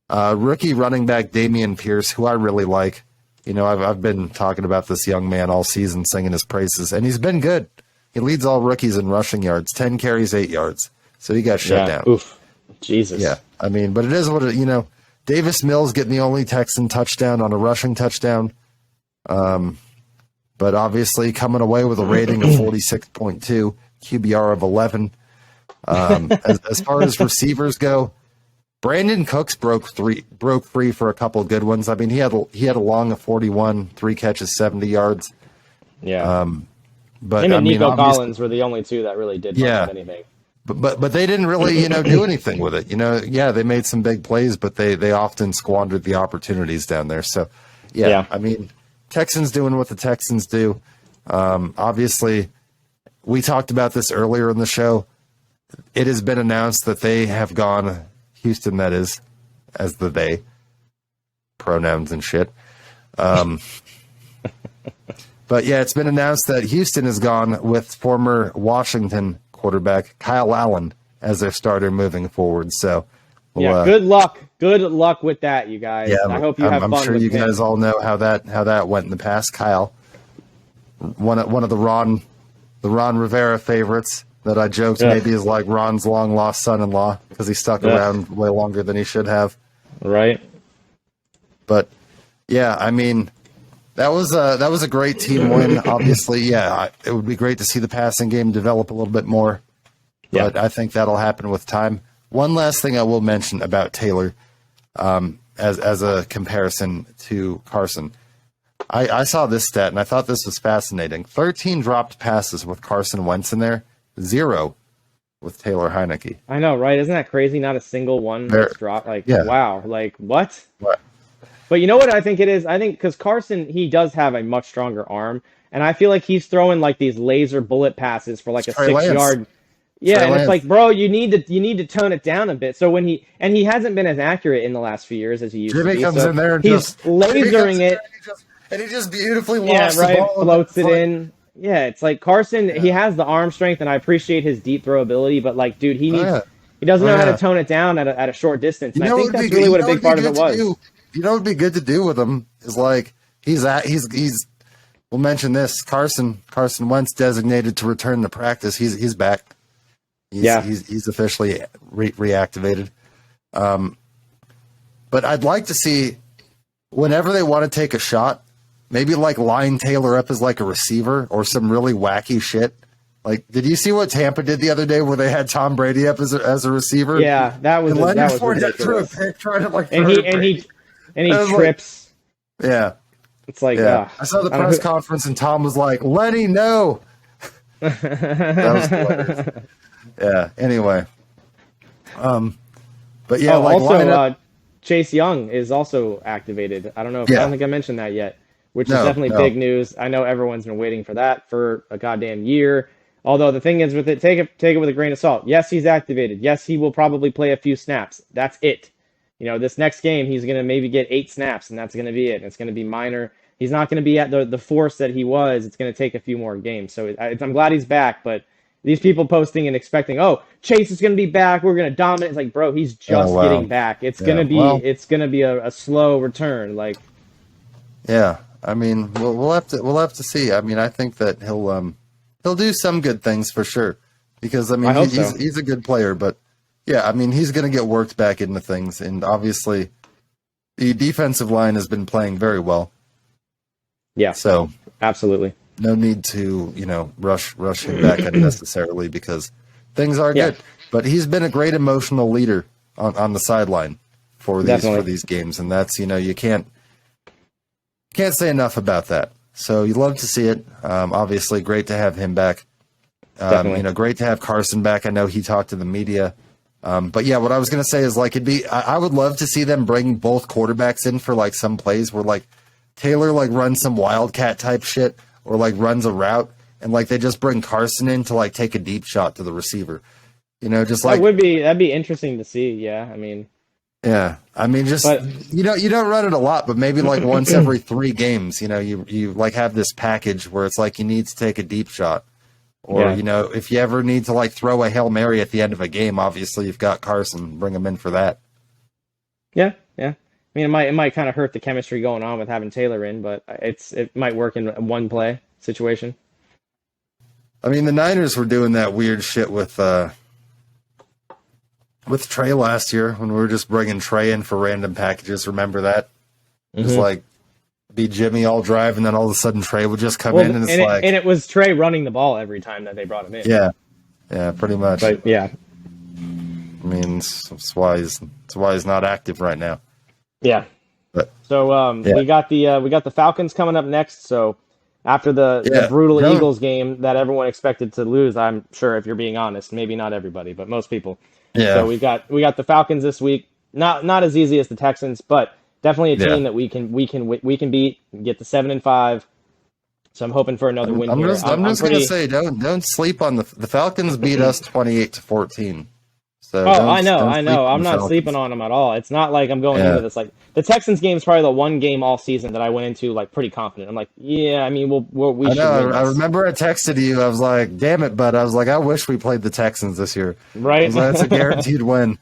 Rookie running back Dameon Pierce, who I really like. I've been talking about this young man all season, singing his praises, and he's been good. He leads all rookies in rushing yards, 10 carries, 8 yards. So he got shut down. Oof. Jesus. Yeah. I mean, but it is what it, Davis Mills getting the only Texan touchdown on a rushing touchdown. But obviously coming away with a rating of 46.2, QBR of 11. As far as receivers go, Brandon Cooks broke free for a couple of good ones. I mean, he had a long of 41, 3 catches, 70 yards. Yeah. But him and Nico Collins were the only two that really did anything. But they didn't really, do anything with it. They made some big plays, but they often squandered the opportunities down there. So, I mean, Texans doing what the Texans do. Obviously, we talked about this earlier in the show. It has been announced that they have gone, Houston, that is, as the they, pronouns and shit. But yeah, it's been announced that Houston has gone with former Washington quarterback Kyle Allen as their starter moving forward. So, good luck. Good luck with that, you guys. Yeah, I hope you have fun. I'm sure you guys all know how that went in the past. Kyle, one of the Ron Rivera favorites that I joked maybe is like Ron's long lost son-in-law because he stuck around way longer than he should have. Right. But yeah, I mean, that was a great team win. Obviously, it would be great to see the passing game develop a little bit more. But I think that'll happen with time. One last thing I will mention about Taylor, as a comparison to Carson. I saw this stat and I thought this was fascinating. 13 dropped passes with Carson Wentz in there, 0 with Taylor Heineke. I know, right? Isn't that crazy? Not a single one that's dropped. Wow. Like, what? What? But you know what I think it is? I think because Carson, he does have a much stronger arm, and I feel like he's throwing like these laser bullet passes for like a 6-yard. Yeah, and it's like, bro, you need to tone it down a bit. So when he hasn't been as accurate in the last few years as he used to be. Comes in there and he's lasering it. And he just beautifully lofts the ball. Floats it in. Yeah, it's like Carson, he has the arm strength, and I appreciate his deep throw ability, but like, dude, he doesn't know how to tone it down at a short distance. And I think that's really what a big part of it was. You know what would be good to do with him is like he's we'll mention this, Carson Wentz designated to return to practice. He's back. He's officially reactivated. But I'd like to see whenever they want to take a shot, maybe like line Taylor up as like a receiver or some really wacky shit. Like, did you see what Tampa did the other day where they had Tom Brady up as a receiver? Yeah, that was ridiculous. And he trips. Yeah. It's like, I saw the press conference and Tom was like, Lenny, no. That was hilarious. Yeah, anyway. But yeah, also, Chase Young is also activated. I don't think I mentioned that yet, which is definitely big news. I know everyone's been waiting for that for a goddamn year. Although the thing is with it, take it with a grain of salt. Yes, he's activated. Yes, he will probably play a few snaps. That's it. This next game, he's going to maybe get 8 snaps, and that's going to be it. It's going to be minor. He's not going to be at the force that he was. It's going to take a few more games. So I'm glad he's back, but these people posting and expecting, oh, Chase is going to be back. We're going to dominate. It's like, bro, he's just getting back. It's going to be a slow return. Like, yeah, I mean, we'll have to see. I mean, I think that he'll do some good things for sure, because I mean, he's a good player, but yeah, I mean, he's going to get worked back into things, and obviously the defensive line has been playing very well. Yeah. So absolutely. No need to, rush him back unnecessarily, because things are good. But he's been a great emotional leader on the sideline for these games, and that's you can't say enough about that. So you love to see it. Obviously, great to have him back. Great to have Carson back. I know he talked to the media. But yeah, what I was gonna say is I would love to see them bring both quarterbacks in for like some plays where like Taylor like runs some wildcat type shit, or like runs a route, and like they just bring Carson in to like take a deep shot to the receiver. Just like that'd be interesting to see. Yeah, I mean, you don't run it a lot, but maybe like once every 3 games, you like have this package where it's like you need to take a deep shot, or if you ever need to like throw a Hail Mary at the end of a game, obviously you've got Carson, bring him in for that. Yeah. I mean, it might kind of hurt the chemistry going on with having Taylor in, but it might work in one play situation. I mean, the Niners were doing that weird shit with Trey last year when we were just bringing Trey in for random packages. Remember that? Just like be Jimmy all drive, and then all of a sudden Trey would just come in, and it was Trey running the ball every time that they brought him in. Yeah, pretty much. But yeah, I mean, that's why he's not active right now. Yeah. So we got the Falcons coming up next. So after the brutal Eagles game that everyone expected to lose, I'm sure, if you're being honest, maybe not everybody, but most people. Yeah. So we got the Falcons this week. Not as easy as the Texans, but definitely a team that we can beat, get to 7-5. So I'm hoping for another win here. I'm just gonna say, don't sleep on the Falcons. Beat us 28-14. So I know. I'm not sleeping on them at all. It's not like I'm going into this like the Texans game is probably the one game all season that I went into like pretty confident. I'm like, yeah, I mean, we should win this. I remember I texted you. I was like, damn it, bud. I was like, I wish we played the Texans this year. Right? That's a guaranteed win.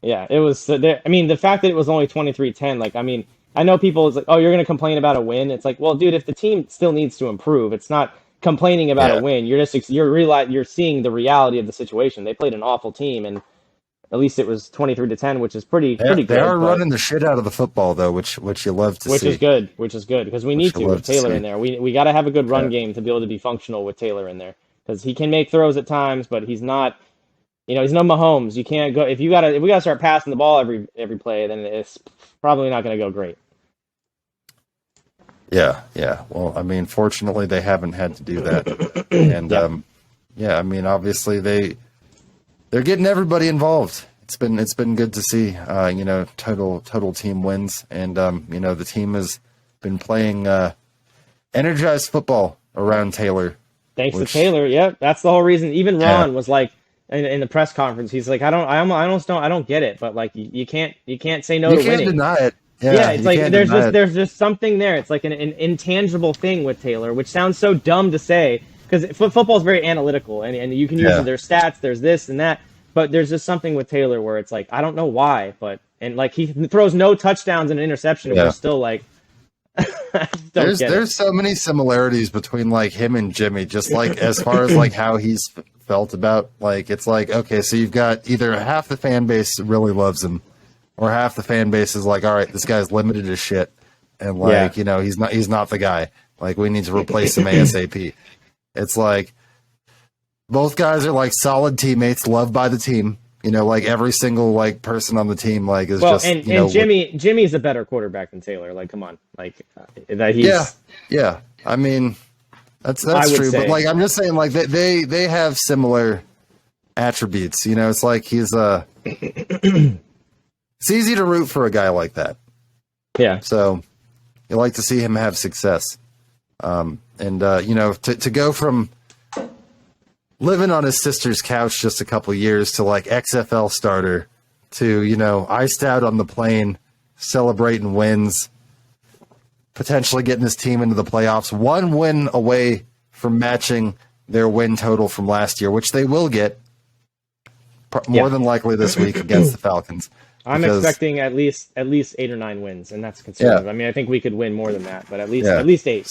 Yeah, it was. I mean, the fact that it was only 23-10. Like, I mean, I know people is like, oh, you're going to complain about a win. It's like, well, dude, if the team still needs to improve, it's not complaining about a win. You're seeing the reality of the situation. They played an awful team, and at least it was 23-10, which is pretty good. They are running the shit out of the football, though, which you love to see. Which is good, because we need to with Taylor in there. We got to have a good run game to be able to be functional with Taylor in there, because he can make throws at times, but he's not, he's no Mahomes. You can't go if we got to start passing the ball every play, then it's probably not going to go great. Yeah. Well, I mean, fortunately, they haven't had to do that, and I mean, obviously they're getting everybody involved. It's been good to see, total team wins, and the team has been playing energized football around Taylor. Thanks to Taylor, yeah, that's the whole reason. Even Ron was like in the press conference, he's like, I don't get it, but like you can't say no to winning. You can't deny it. Yeah, it's like there's just something there. It's like an intangible thing with Taylor, which sounds so dumb to say, because football is very analytical, and you can use their stats, there's this and that, but there's just something with Taylor where it's like, I don't know why, and like he throws no touchdowns and an interception, and we're still like, there's so many similarities between like him and Jimmy, just like as far as like how he's felt about, like, it's like, okay, so you've got either half the fan base really loves him, or half the fan base is like, all right, this guy's limited as shit, and like he's not the guy. Like, we need to replace him ASAP. It's like both guys are like solid teammates, loved by the team. Like every single like person on the team like is just. And Jimmy's a better quarterback than Taylor. Like, come on, like that he's. Yeah. I mean, that's true. But like, I'm just saying, like they have similar attributes. It's like he's it's easy to root for a guy like that. Yeah. So you like to see him have success. To go from living on his sister's couch just a couple years to like XFL starter to, iced out on the plane, celebrating wins, potentially getting his team into the playoffs, one win away from matching their win total from last year, which they will get more than likely this week against the Falcons. I'm expecting at least 8 or 9 wins, and that's conservative. I mean, I think we could win more than that, but at least 8.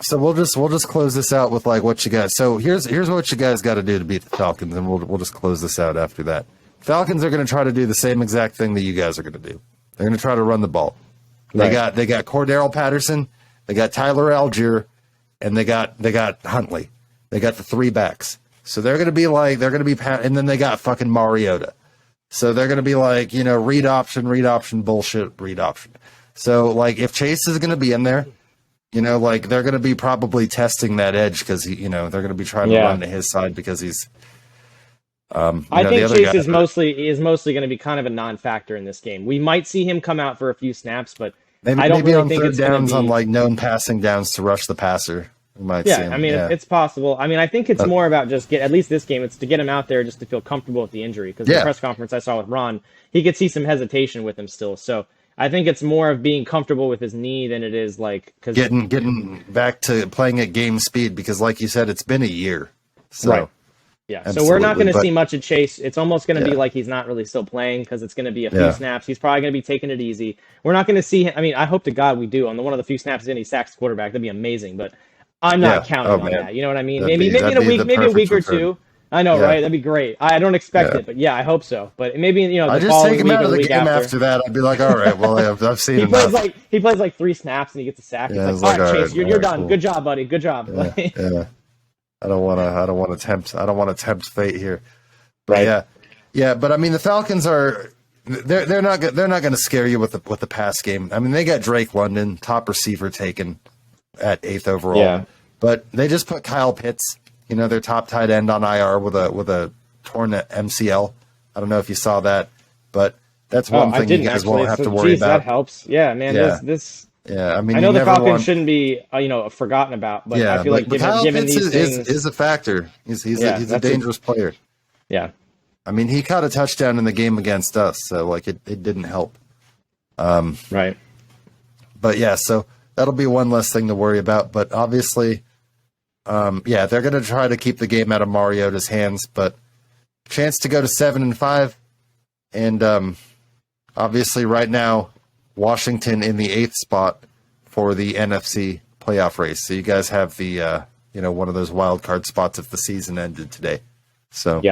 So we'll just close this out with like what you got. So here's what you guys got to do to beat the Falcons, and we'll just close this out after that. Falcons are going to try to do the same exact thing that you guys are going to do. They're going to try to run the ball. They got Cordero Patterson, they got Tyler Algier, and they got Huntley. They got the 3 backs. So they're going to be and then they got fucking Mariota. So they're going to be like, read option, bullshit, read option. So like if Chase is going to be in there, like they're going to be probably testing that edge because they're going to be trying to run to his side because he's. I think Chase is mostly going to be kind of a non-factor in this game. We might see him come out for a few snaps, but I don't really think it's downs on like known passing downs to rush the passer. We might see him. I mean, it's possible. I mean, I think it's more about just at least this game. It's to get him out there just to feel comfortable with the injury because the press conference I saw with Ron, he could see some hesitation with him still. So I think it's more of being comfortable with his knee than it is like because getting back to playing at game speed because, like you said, it's been a year. So. Right. Yeah, absolutely. So we're not going to see much of Chase. It's almost going to be like he's not really still playing because it's going to be a few snaps. He's probably going to be taking it easy. We're not going to see him. I mean, I hope to God we do. On the one of the few snaps he sacks the quarterback, that'd be amazing. But I'm not counting on that. You know what I mean? Maybe in a week, maybe a week or two. I know, right? That'd be great. I don't expect it, but I hope so. But maybe the I just take him out of the game after that. I'd be like, all right, well, I've seen him. He plays like 3 snaps and he gets a sack. It's like, all right, Chase, you're done. Cool. Good job, buddy. Good job. Yeah. I don't want to tempt fate here. But but I mean the Falcons they're not going to scare you with the pass game. I mean they got Drake London, top receiver taken at 8th overall. Yeah. But they just put Kyle Pitts, their top tight end on IR with a torn MCL. I don't know if you saw that, but that's one thing you guys won't have to worry about. That helps. Yeah, man. Yeah. Yeah, I mean, I know the Falcons shouldn't be, forgotten about, but I feel like given these things is a factor. He's a dangerous player. Yeah, I mean, he caught a touchdown in the game against us, so like it didn't help. Right. But so that'll be one less thing to worry about. But obviously, they're going to try to keep the game out of Mariota's hands, but chance to go to 7-5, and obviously right now. Washington in the 8th spot for the NFC playoff race. So you guys have the, one of those wild card spots if the season ended today. So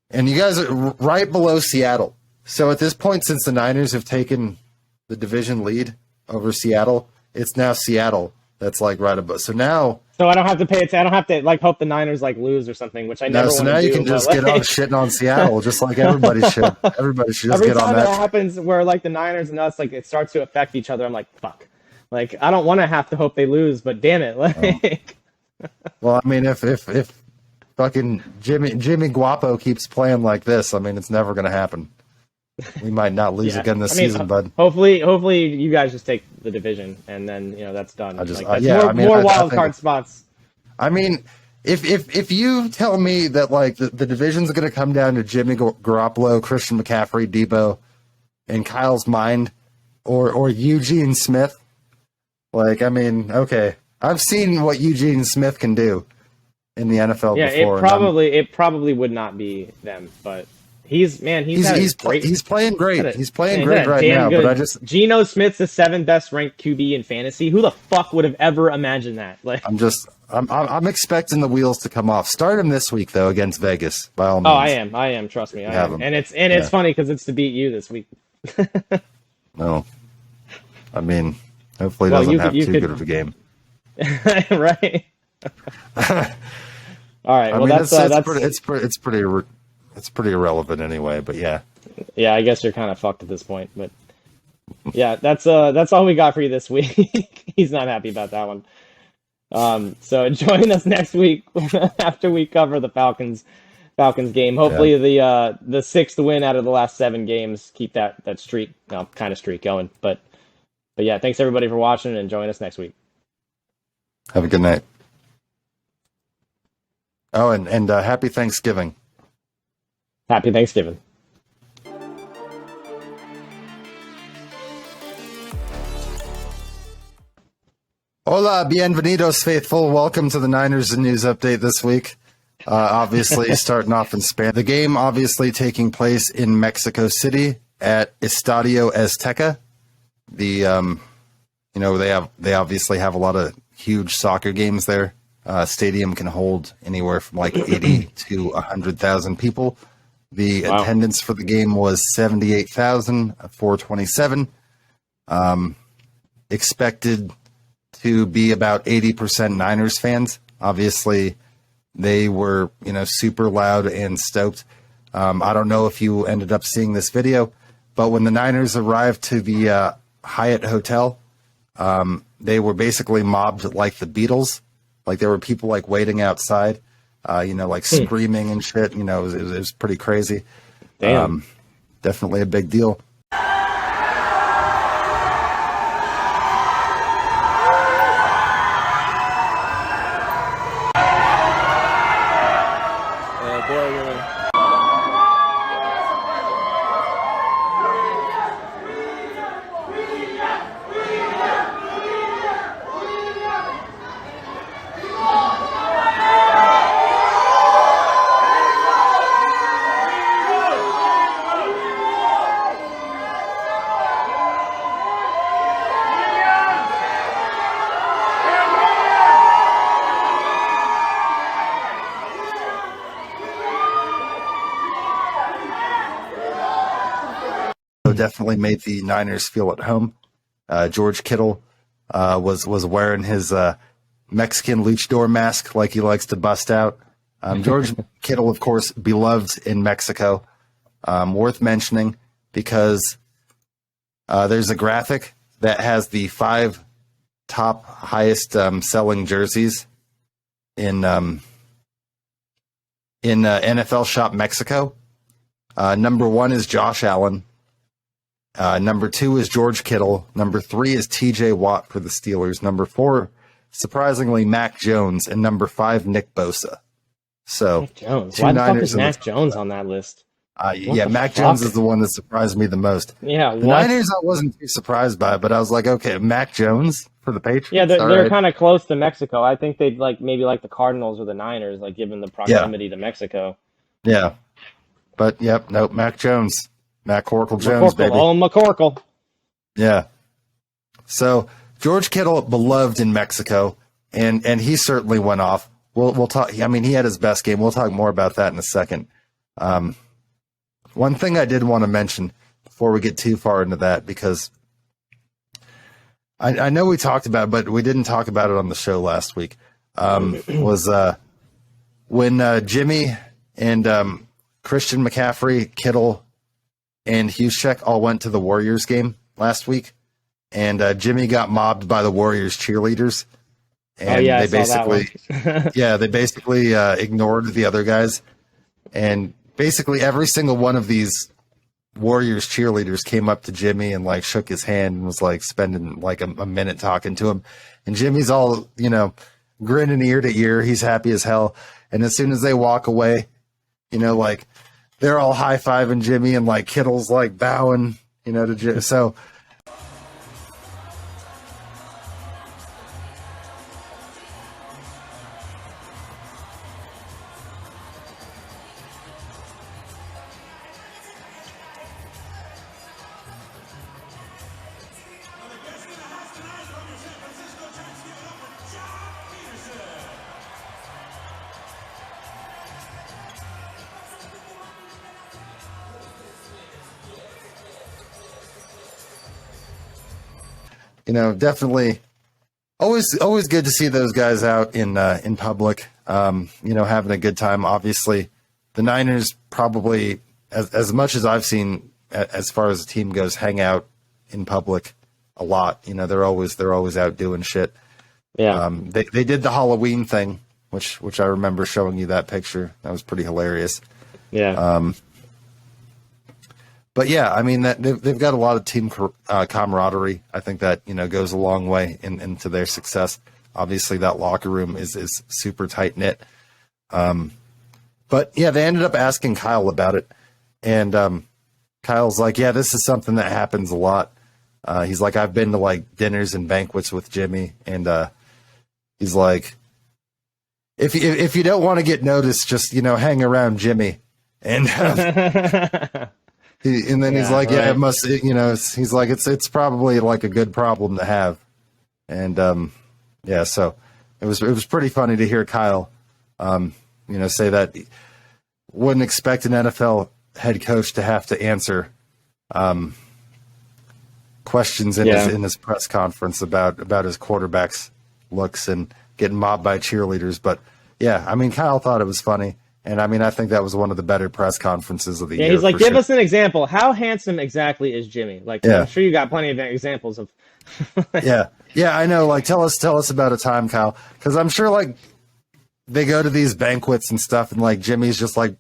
and you guys are right below Seattle. So at this point, since the Niners have taken the division lead over Seattle, it's now Seattle that's like right above. So now. So I don't have to I don't have to hope the Niners lose or something, which I never want to do. So now you can just get on shitting on Seattle, just like everybody should. Everybody should just get on that. Every time that happens where the Niners and us, it starts to affect each other, I'm like, fuck. I don't want to have to hope they lose, but damn it. Well, I mean, if fucking Jimmy Guapo keeps playing like this, I mean, it's never going to happen. We might not lose again this season, bud. Hopefully you guys just take the division, and then that's done. More wild card spots. I mean, if you tell me that the division's going to come down to Jimmy Garoppolo, Christian McCaffrey, Debo, and Kyle's Mind, or Eugene Smith, I mean, okay, I've seen what Eugene Smith can do in the NFL before. It probably would not be them, but. He's playing great. He's playing great right now. Good. But Geno Smith's the 7th best ranked QB in fantasy. Who the fuck would have ever imagined that? I'm expecting the wheels to come off. Start him this week though against Vegas by all means. Oh, I am. Trust me, I am. And it's funny because it's to beat you this week. No, I mean, hopefully he doesn't have too good of a game. Right. All right. Well, it's pretty irrelevant anyway, but yeah. Yeah, I guess you're kind of fucked at this point, but yeah, that's all we got for you this week. He's not happy about that one. So join us next week after we cover the Falcons game. Hopefully the 6th win out of the last 7 games keep that streak, kind of streak going. But yeah, thanks everybody for watching and join us next week. Have a good night. Oh, and happy Thanksgiving. Happy Thanksgiving. Hola, bienvenidos, faithful. Welcome to the Niners news update this week. Obviously, starting off in Spanish. The game obviously taking place in Mexico City at Estadio Azteca. The they obviously have a lot of huge soccer games there. Stadium can hold anywhere from like 80 to 100,000 people. The attendance for the game was 78,427. Expected to be about 80% Niners fans. Obviously, they were, super loud and stoked. I don't know if you ended up seeing this video, but when the Niners arrived to the Hyatt Hotel, they were basically mobbed like the Beatles. Like there were people like waiting outside, screaming and shit. It was pretty crazy. Damn. Definitely a big deal. Definitely made the Niners feel at home. George Kittle was wearing his Mexican luchador mask like he likes to bust out. George Kittle, of course, beloved in Mexico. Worth mentioning because there's a graphic that has the 5 top highest selling jerseys in NFL Shop Mexico. Number 1 is Josh Allen. Number 2 is George Kittle. Number 3 is TJ Watt for the Steelers. Number 4, surprisingly, Mac Jones. And number 5, Nick Bosa. So, Mac Jones. Why the fuck is Mac Jones on that list? Mac Jones is the one that surprised me the most. Yeah, the Niners I wasn't too surprised by, but I was like, okay, Mac Jones for the Patriots? Yeah, they're kind of close to Mexico. I think they'd maybe like the Cardinals or the Niners, given the proximity to Mexico. Yeah. But, Mac Jones. Matt Corkle Jones, baby. Oh, McCorkle. Yeah. So George Kittle, beloved in Mexico, and he certainly went off. We'll talk. I mean, he had his best game. We'll talk more about that in a second. One thing I did want to mention before we get too far into that, because I know we talked about it, but we didn't talk about it on the show last week, was when Jimmy and Christian McCaffrey, Kittle, and Juszczyk all went to the Warriors game last week, and Jimmy got mobbed by the Warriors cheerleaders. And they basically ignored the other guys, and basically every single one of these Warriors cheerleaders came up to Jimmy and shook his hand and was spending a minute talking to him. And Jimmy's all grinning ear to ear. He's happy as hell. And as soon as they walk away, they're all high-fiving Jimmy, and Kittle's bowing, to Jimmy. So definitely always good to see those guys out in public, having a good time. Obviously, the Niners probably, as much as I've seen, as far as the team goes, hang out in public a lot. They're always out doing shit. Yeah. They did the Halloween thing, which I remember showing you that picture. That was pretty hilarious. Yeah. But yeah, I mean that they've got a lot of team camaraderie. I think that goes a long way into their success. Obviously, that locker room is super tight knit. But yeah, they ended up asking Kyle about it, and Kyle's like, "Yeah, this is something that happens a lot." He's like, "I've been to dinners and banquets with Jimmy, and He's like, if you don't want to get noticed, just hang around Jimmy, and then he's like, yeah, it must, he's like, it's probably like a good problem to have, and so it was pretty funny to hear Kyle, say that wouldn't expect an NFL head coach to have to answer questions in his press conference about his quarterback's looks and getting mobbed by cheerleaders. But yeah, I mean, Kyle thought it was funny. And I mean, I think that was one of the better press conferences of the year. Yeah, he's like, give us an example. How handsome exactly is Jimmy? Like, I'm sure you got plenty of examples of. Yeah, I know. Like, tell us about a time, Kyle, because I'm sure like they go to these banquets and stuff, and like Jimmy's just like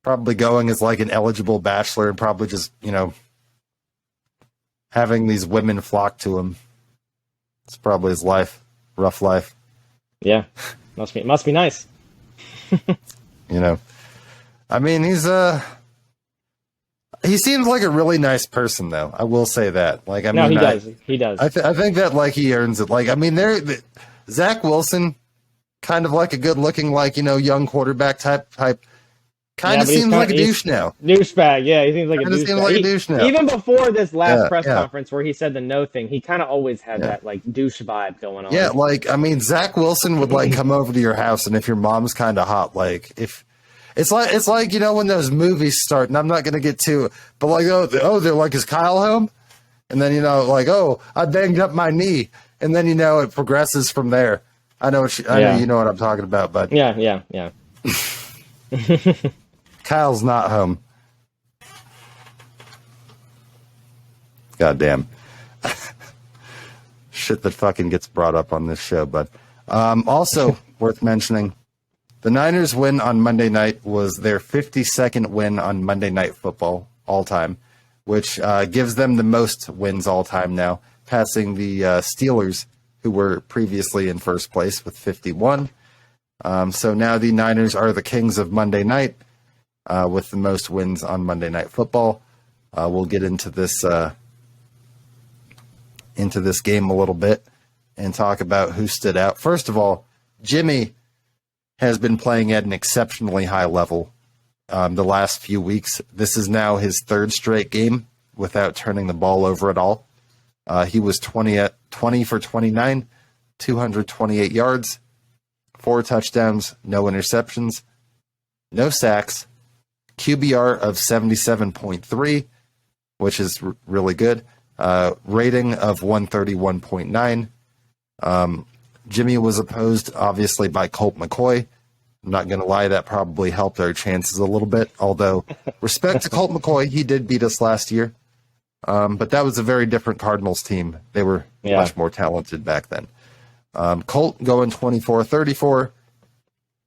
probably going as like an eligible bachelor and probably just having these women flock to him. It's probably his life, rough life. Yeah, must be nice. I mean, he seems like a really nice person, though. I will say that. Like, I mean, he does. I think that like he earns it. Like, I mean, Zach Wilson, kind of like a good-looking, like young quarterback type. Kind of seems like a douche now. Douchebag, yeah. He seems like a douche now. Even before this last press conference where he said the no thing, he kind of always had that like douche vibe going on. Yeah, like I mean, Zach Wilson would like come over to your house, and if your mom's kind of hot, like if it's like when those movies start, and I'm not gonna get to it, but like they're like, is Kyle home? And then like, oh, I banged up my knee, and then it progresses from there. I know I know you know what I'm talking about, but yeah. Kyle's not home. Goddamn. Shit that fucking gets brought up on this show. But also worth mentioning, the Niners win on Monday night was their 52nd win on Monday Night Football all time, which gives them the most wins all time now, passing the Steelers, who were previously in first place with 51. So now the Niners are the kings of Monday night. With the most wins on Monday Night Football. We'll get into this game a little bit and talk about who stood out. First of all, Jimmy has been playing at an exceptionally high level the last few weeks. This is now his third straight game without turning the ball over at all. He was 20 for 29, 228 yards, 4 touchdowns, no interceptions, no sacks, QBR of 77.3, which is really good. Rating of 131.9. Jimmy was opposed, obviously, by Colt McCoy. I'm not going to lie, that probably helped our chances a little bit. Although, respect to Colt McCoy, he did beat us last year. But that was a very different Cardinals team. They were much more talented back then. Colt going 24-34,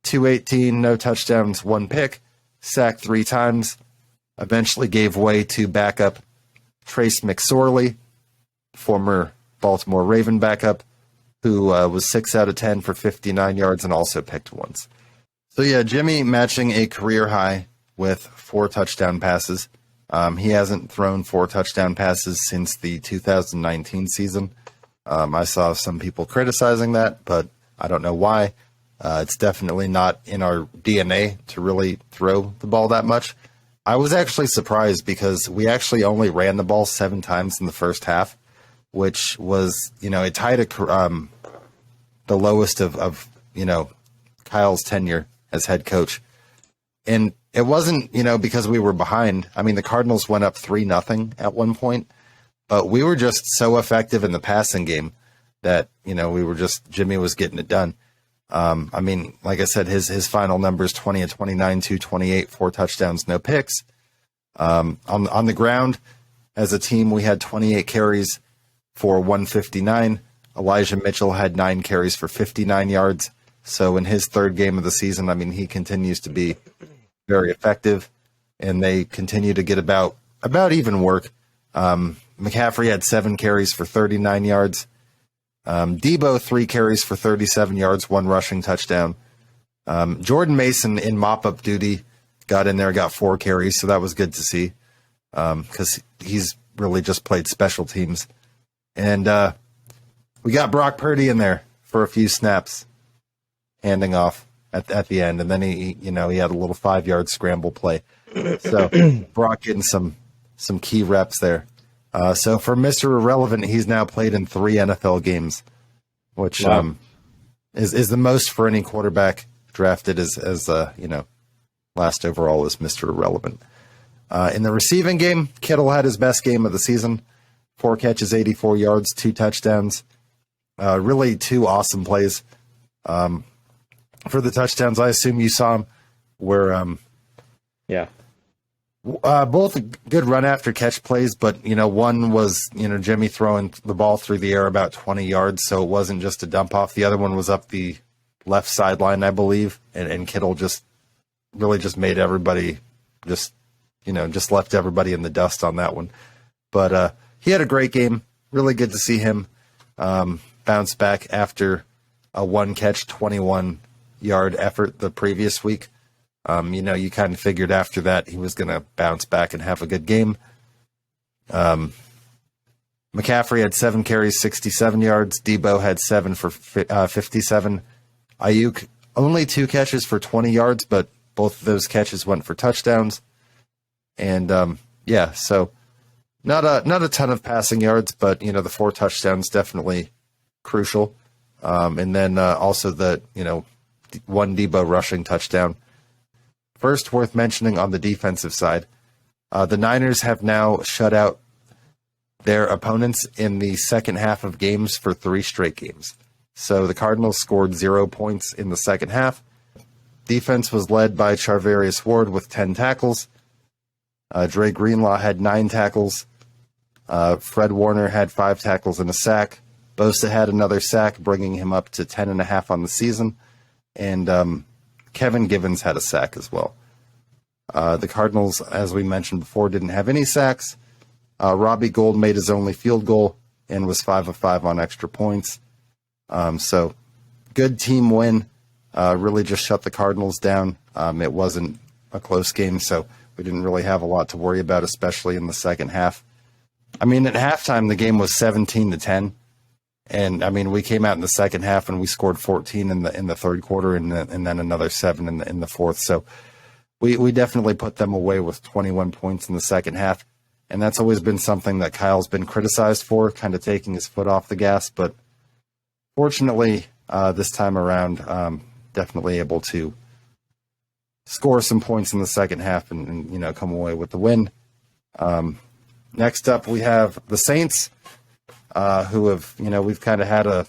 218, no touchdowns, 1 pick. Sacked 3 times, eventually gave way to backup Trace McSorley, former Baltimore Raven backup, who was 6 out of 10 for 59 yards and also picked once. So yeah, Jimmy matching a career high with 4 touchdown passes. He hasn't thrown 4 touchdown passes since the 2019 season. I saw some people criticizing that, but I don't know why. It's definitely not in our DNA to really throw the ball that much. I was actually surprised because we actually only ran the ball 7 times in the first half, which was, it tied the lowest of Kyle's tenure as head coach. And it wasn't, because we were behind. I mean, the Cardinals went up 3-0 at one point, but we were just so effective in the passing game that, Jimmy was getting it done. I mean, like I said, his final numbers, 20 and 29, 228, 4 touchdowns, no picks. On the ground, as a team, we had 28 carries for 159. Elijah Mitchell had 9 carries for 59 yards. So in his third game of the season, I mean, he continues to be very effective, and they continue to get about even work. McCaffrey had 7 carries for 39 yards. Debo 3 carries for 37 yards, 1 rushing touchdown. Jordan Mason in mop-up duty got in there, got 4 carries, so that was good to see because he's really just played special teams. And we got Brock Purdy in there, for a few snaps, handing off at the end, and then he had a little 5-yard scramble play. So Brock getting some key reps there. So for Mr. Irrelevant, he's now played in 3 NFL games, which is the most for any quarterback drafted as last overall is Mr. Irrelevant. In the receiving game, Kittle had his best game of the season. 4 catches, 84 yards, 2 touchdowns. Really 2 awesome plays. For the touchdowns, I assume you saw them, where both good run after catch plays, but one was Jimmy throwing the ball through the air about 20 yards, so it wasn't just a dump off. The other one was up the left sideline, I believe, and Kittle just made everybody just left everybody in the dust on that one. But he had a great game. Really good to see him bounce back after a 1-catch, 21-yard effort the previous week. You kind of figured after that he was going to bounce back and have a good game. McCaffrey had 7 carries, 67 yards. Debo had 7 for 57. Ayuk, only 2 catches for 20 yards, but both of those catches went for touchdowns. And, so not a ton of passing yards, but, the 4 touchdowns definitely crucial. And then also the, 1 Debo rushing touchdown. First, worth mentioning on the defensive side, the Niners have now shut out their opponents in the second half of games for 3 straight games. So the Cardinals scored 0 points in the second half. Defense was led by Charvarius Ward with 10 tackles. Dre Greenlaw had 9 tackles. Fred Warner had 5 tackles and a sack. Bosa had another sack, bringing him up to 10.5 on the season. And Kevin Givens had a sack as well. The Cardinals, as we mentioned before, didn't have any sacks. Robbie Gould made his only field goal and was 5 of 5 on extra points. So good team win. Really just shut the Cardinals down. It wasn't a close game, so we didn't really have a lot to worry about, especially in the second half. I mean, at halftime, the game was 17-10. And I mean, we came out in the second half and we scored 14 in the third quarter and then another 7 in the fourth. So we definitely put them away with 21 points in the second half. And that's always been something that Kyle's been criticized for, kind of taking his foot off the gas. But fortunately, this time around, definitely able to score some points in the second half and come away with the win. Next up, we have the Saints, who have, we've kind of had a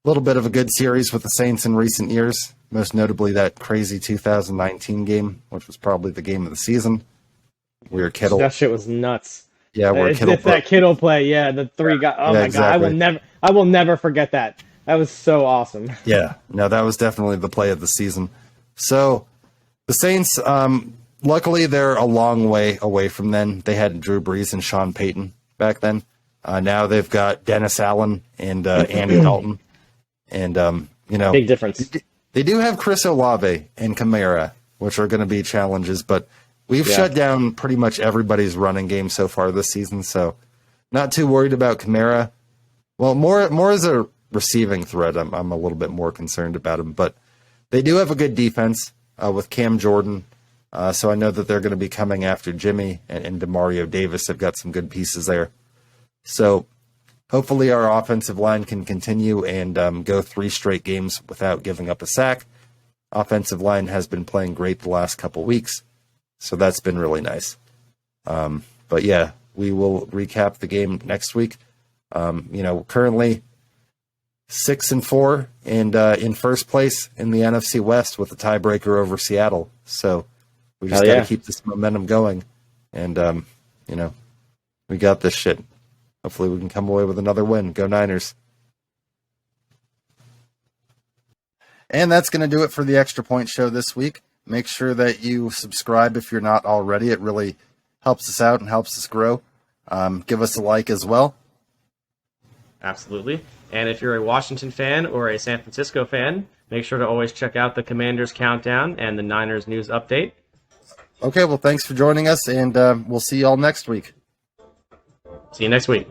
little bit of a good series with the Saints in recent years, most notably that crazy 2019 game, which was probably the game of the season, where Kittle... That shit was nuts. Yeah, where Kittle... It's that Kittle play, the 3 guys... Oh, my exactly. God, I will never forget that. That was so awesome. Yeah, no, that was definitely the play of the season. So, the Saints, luckily, they're a long way away from then. They had Drew Brees and Sean Payton back then. Now they've got Dennis Allen and Andy Dalton. And, big difference. They do have Chris Olave and Kamara, which are going to be challenges, but we've shut down pretty much everybody's running game so far this season, so not too worried about Kamara. Well, more as a receiving threat, I'm a little bit more concerned about him, but they do have a good defense with Cam Jordan, so I know that they're going to be coming after Jimmy and DeMario Davis. They've got some good pieces there. So hopefully our offensive line can continue and go 3 straight games without giving up a sack. Offensive line has been playing great the last couple weeks, so that's been really nice. But yeah, we will recap the game next week. Currently 6-4 and in first place in the NFC West with a tiebreaker over Seattle. So we just got to keep this momentum going, and we got this shit. Hopefully we can come away with another win. Go Niners. And that's going to do it for the Extra Point Show this week. Make sure that you subscribe if you're not already. It really helps us out and helps us grow. Give us a like as well. Absolutely. And if you're a Washington fan or a San Francisco fan, make sure to always check out the Commanders Countdown and the Niners News Update. Okay, well, thanks for joining us, and we'll see you all next week. See you next week.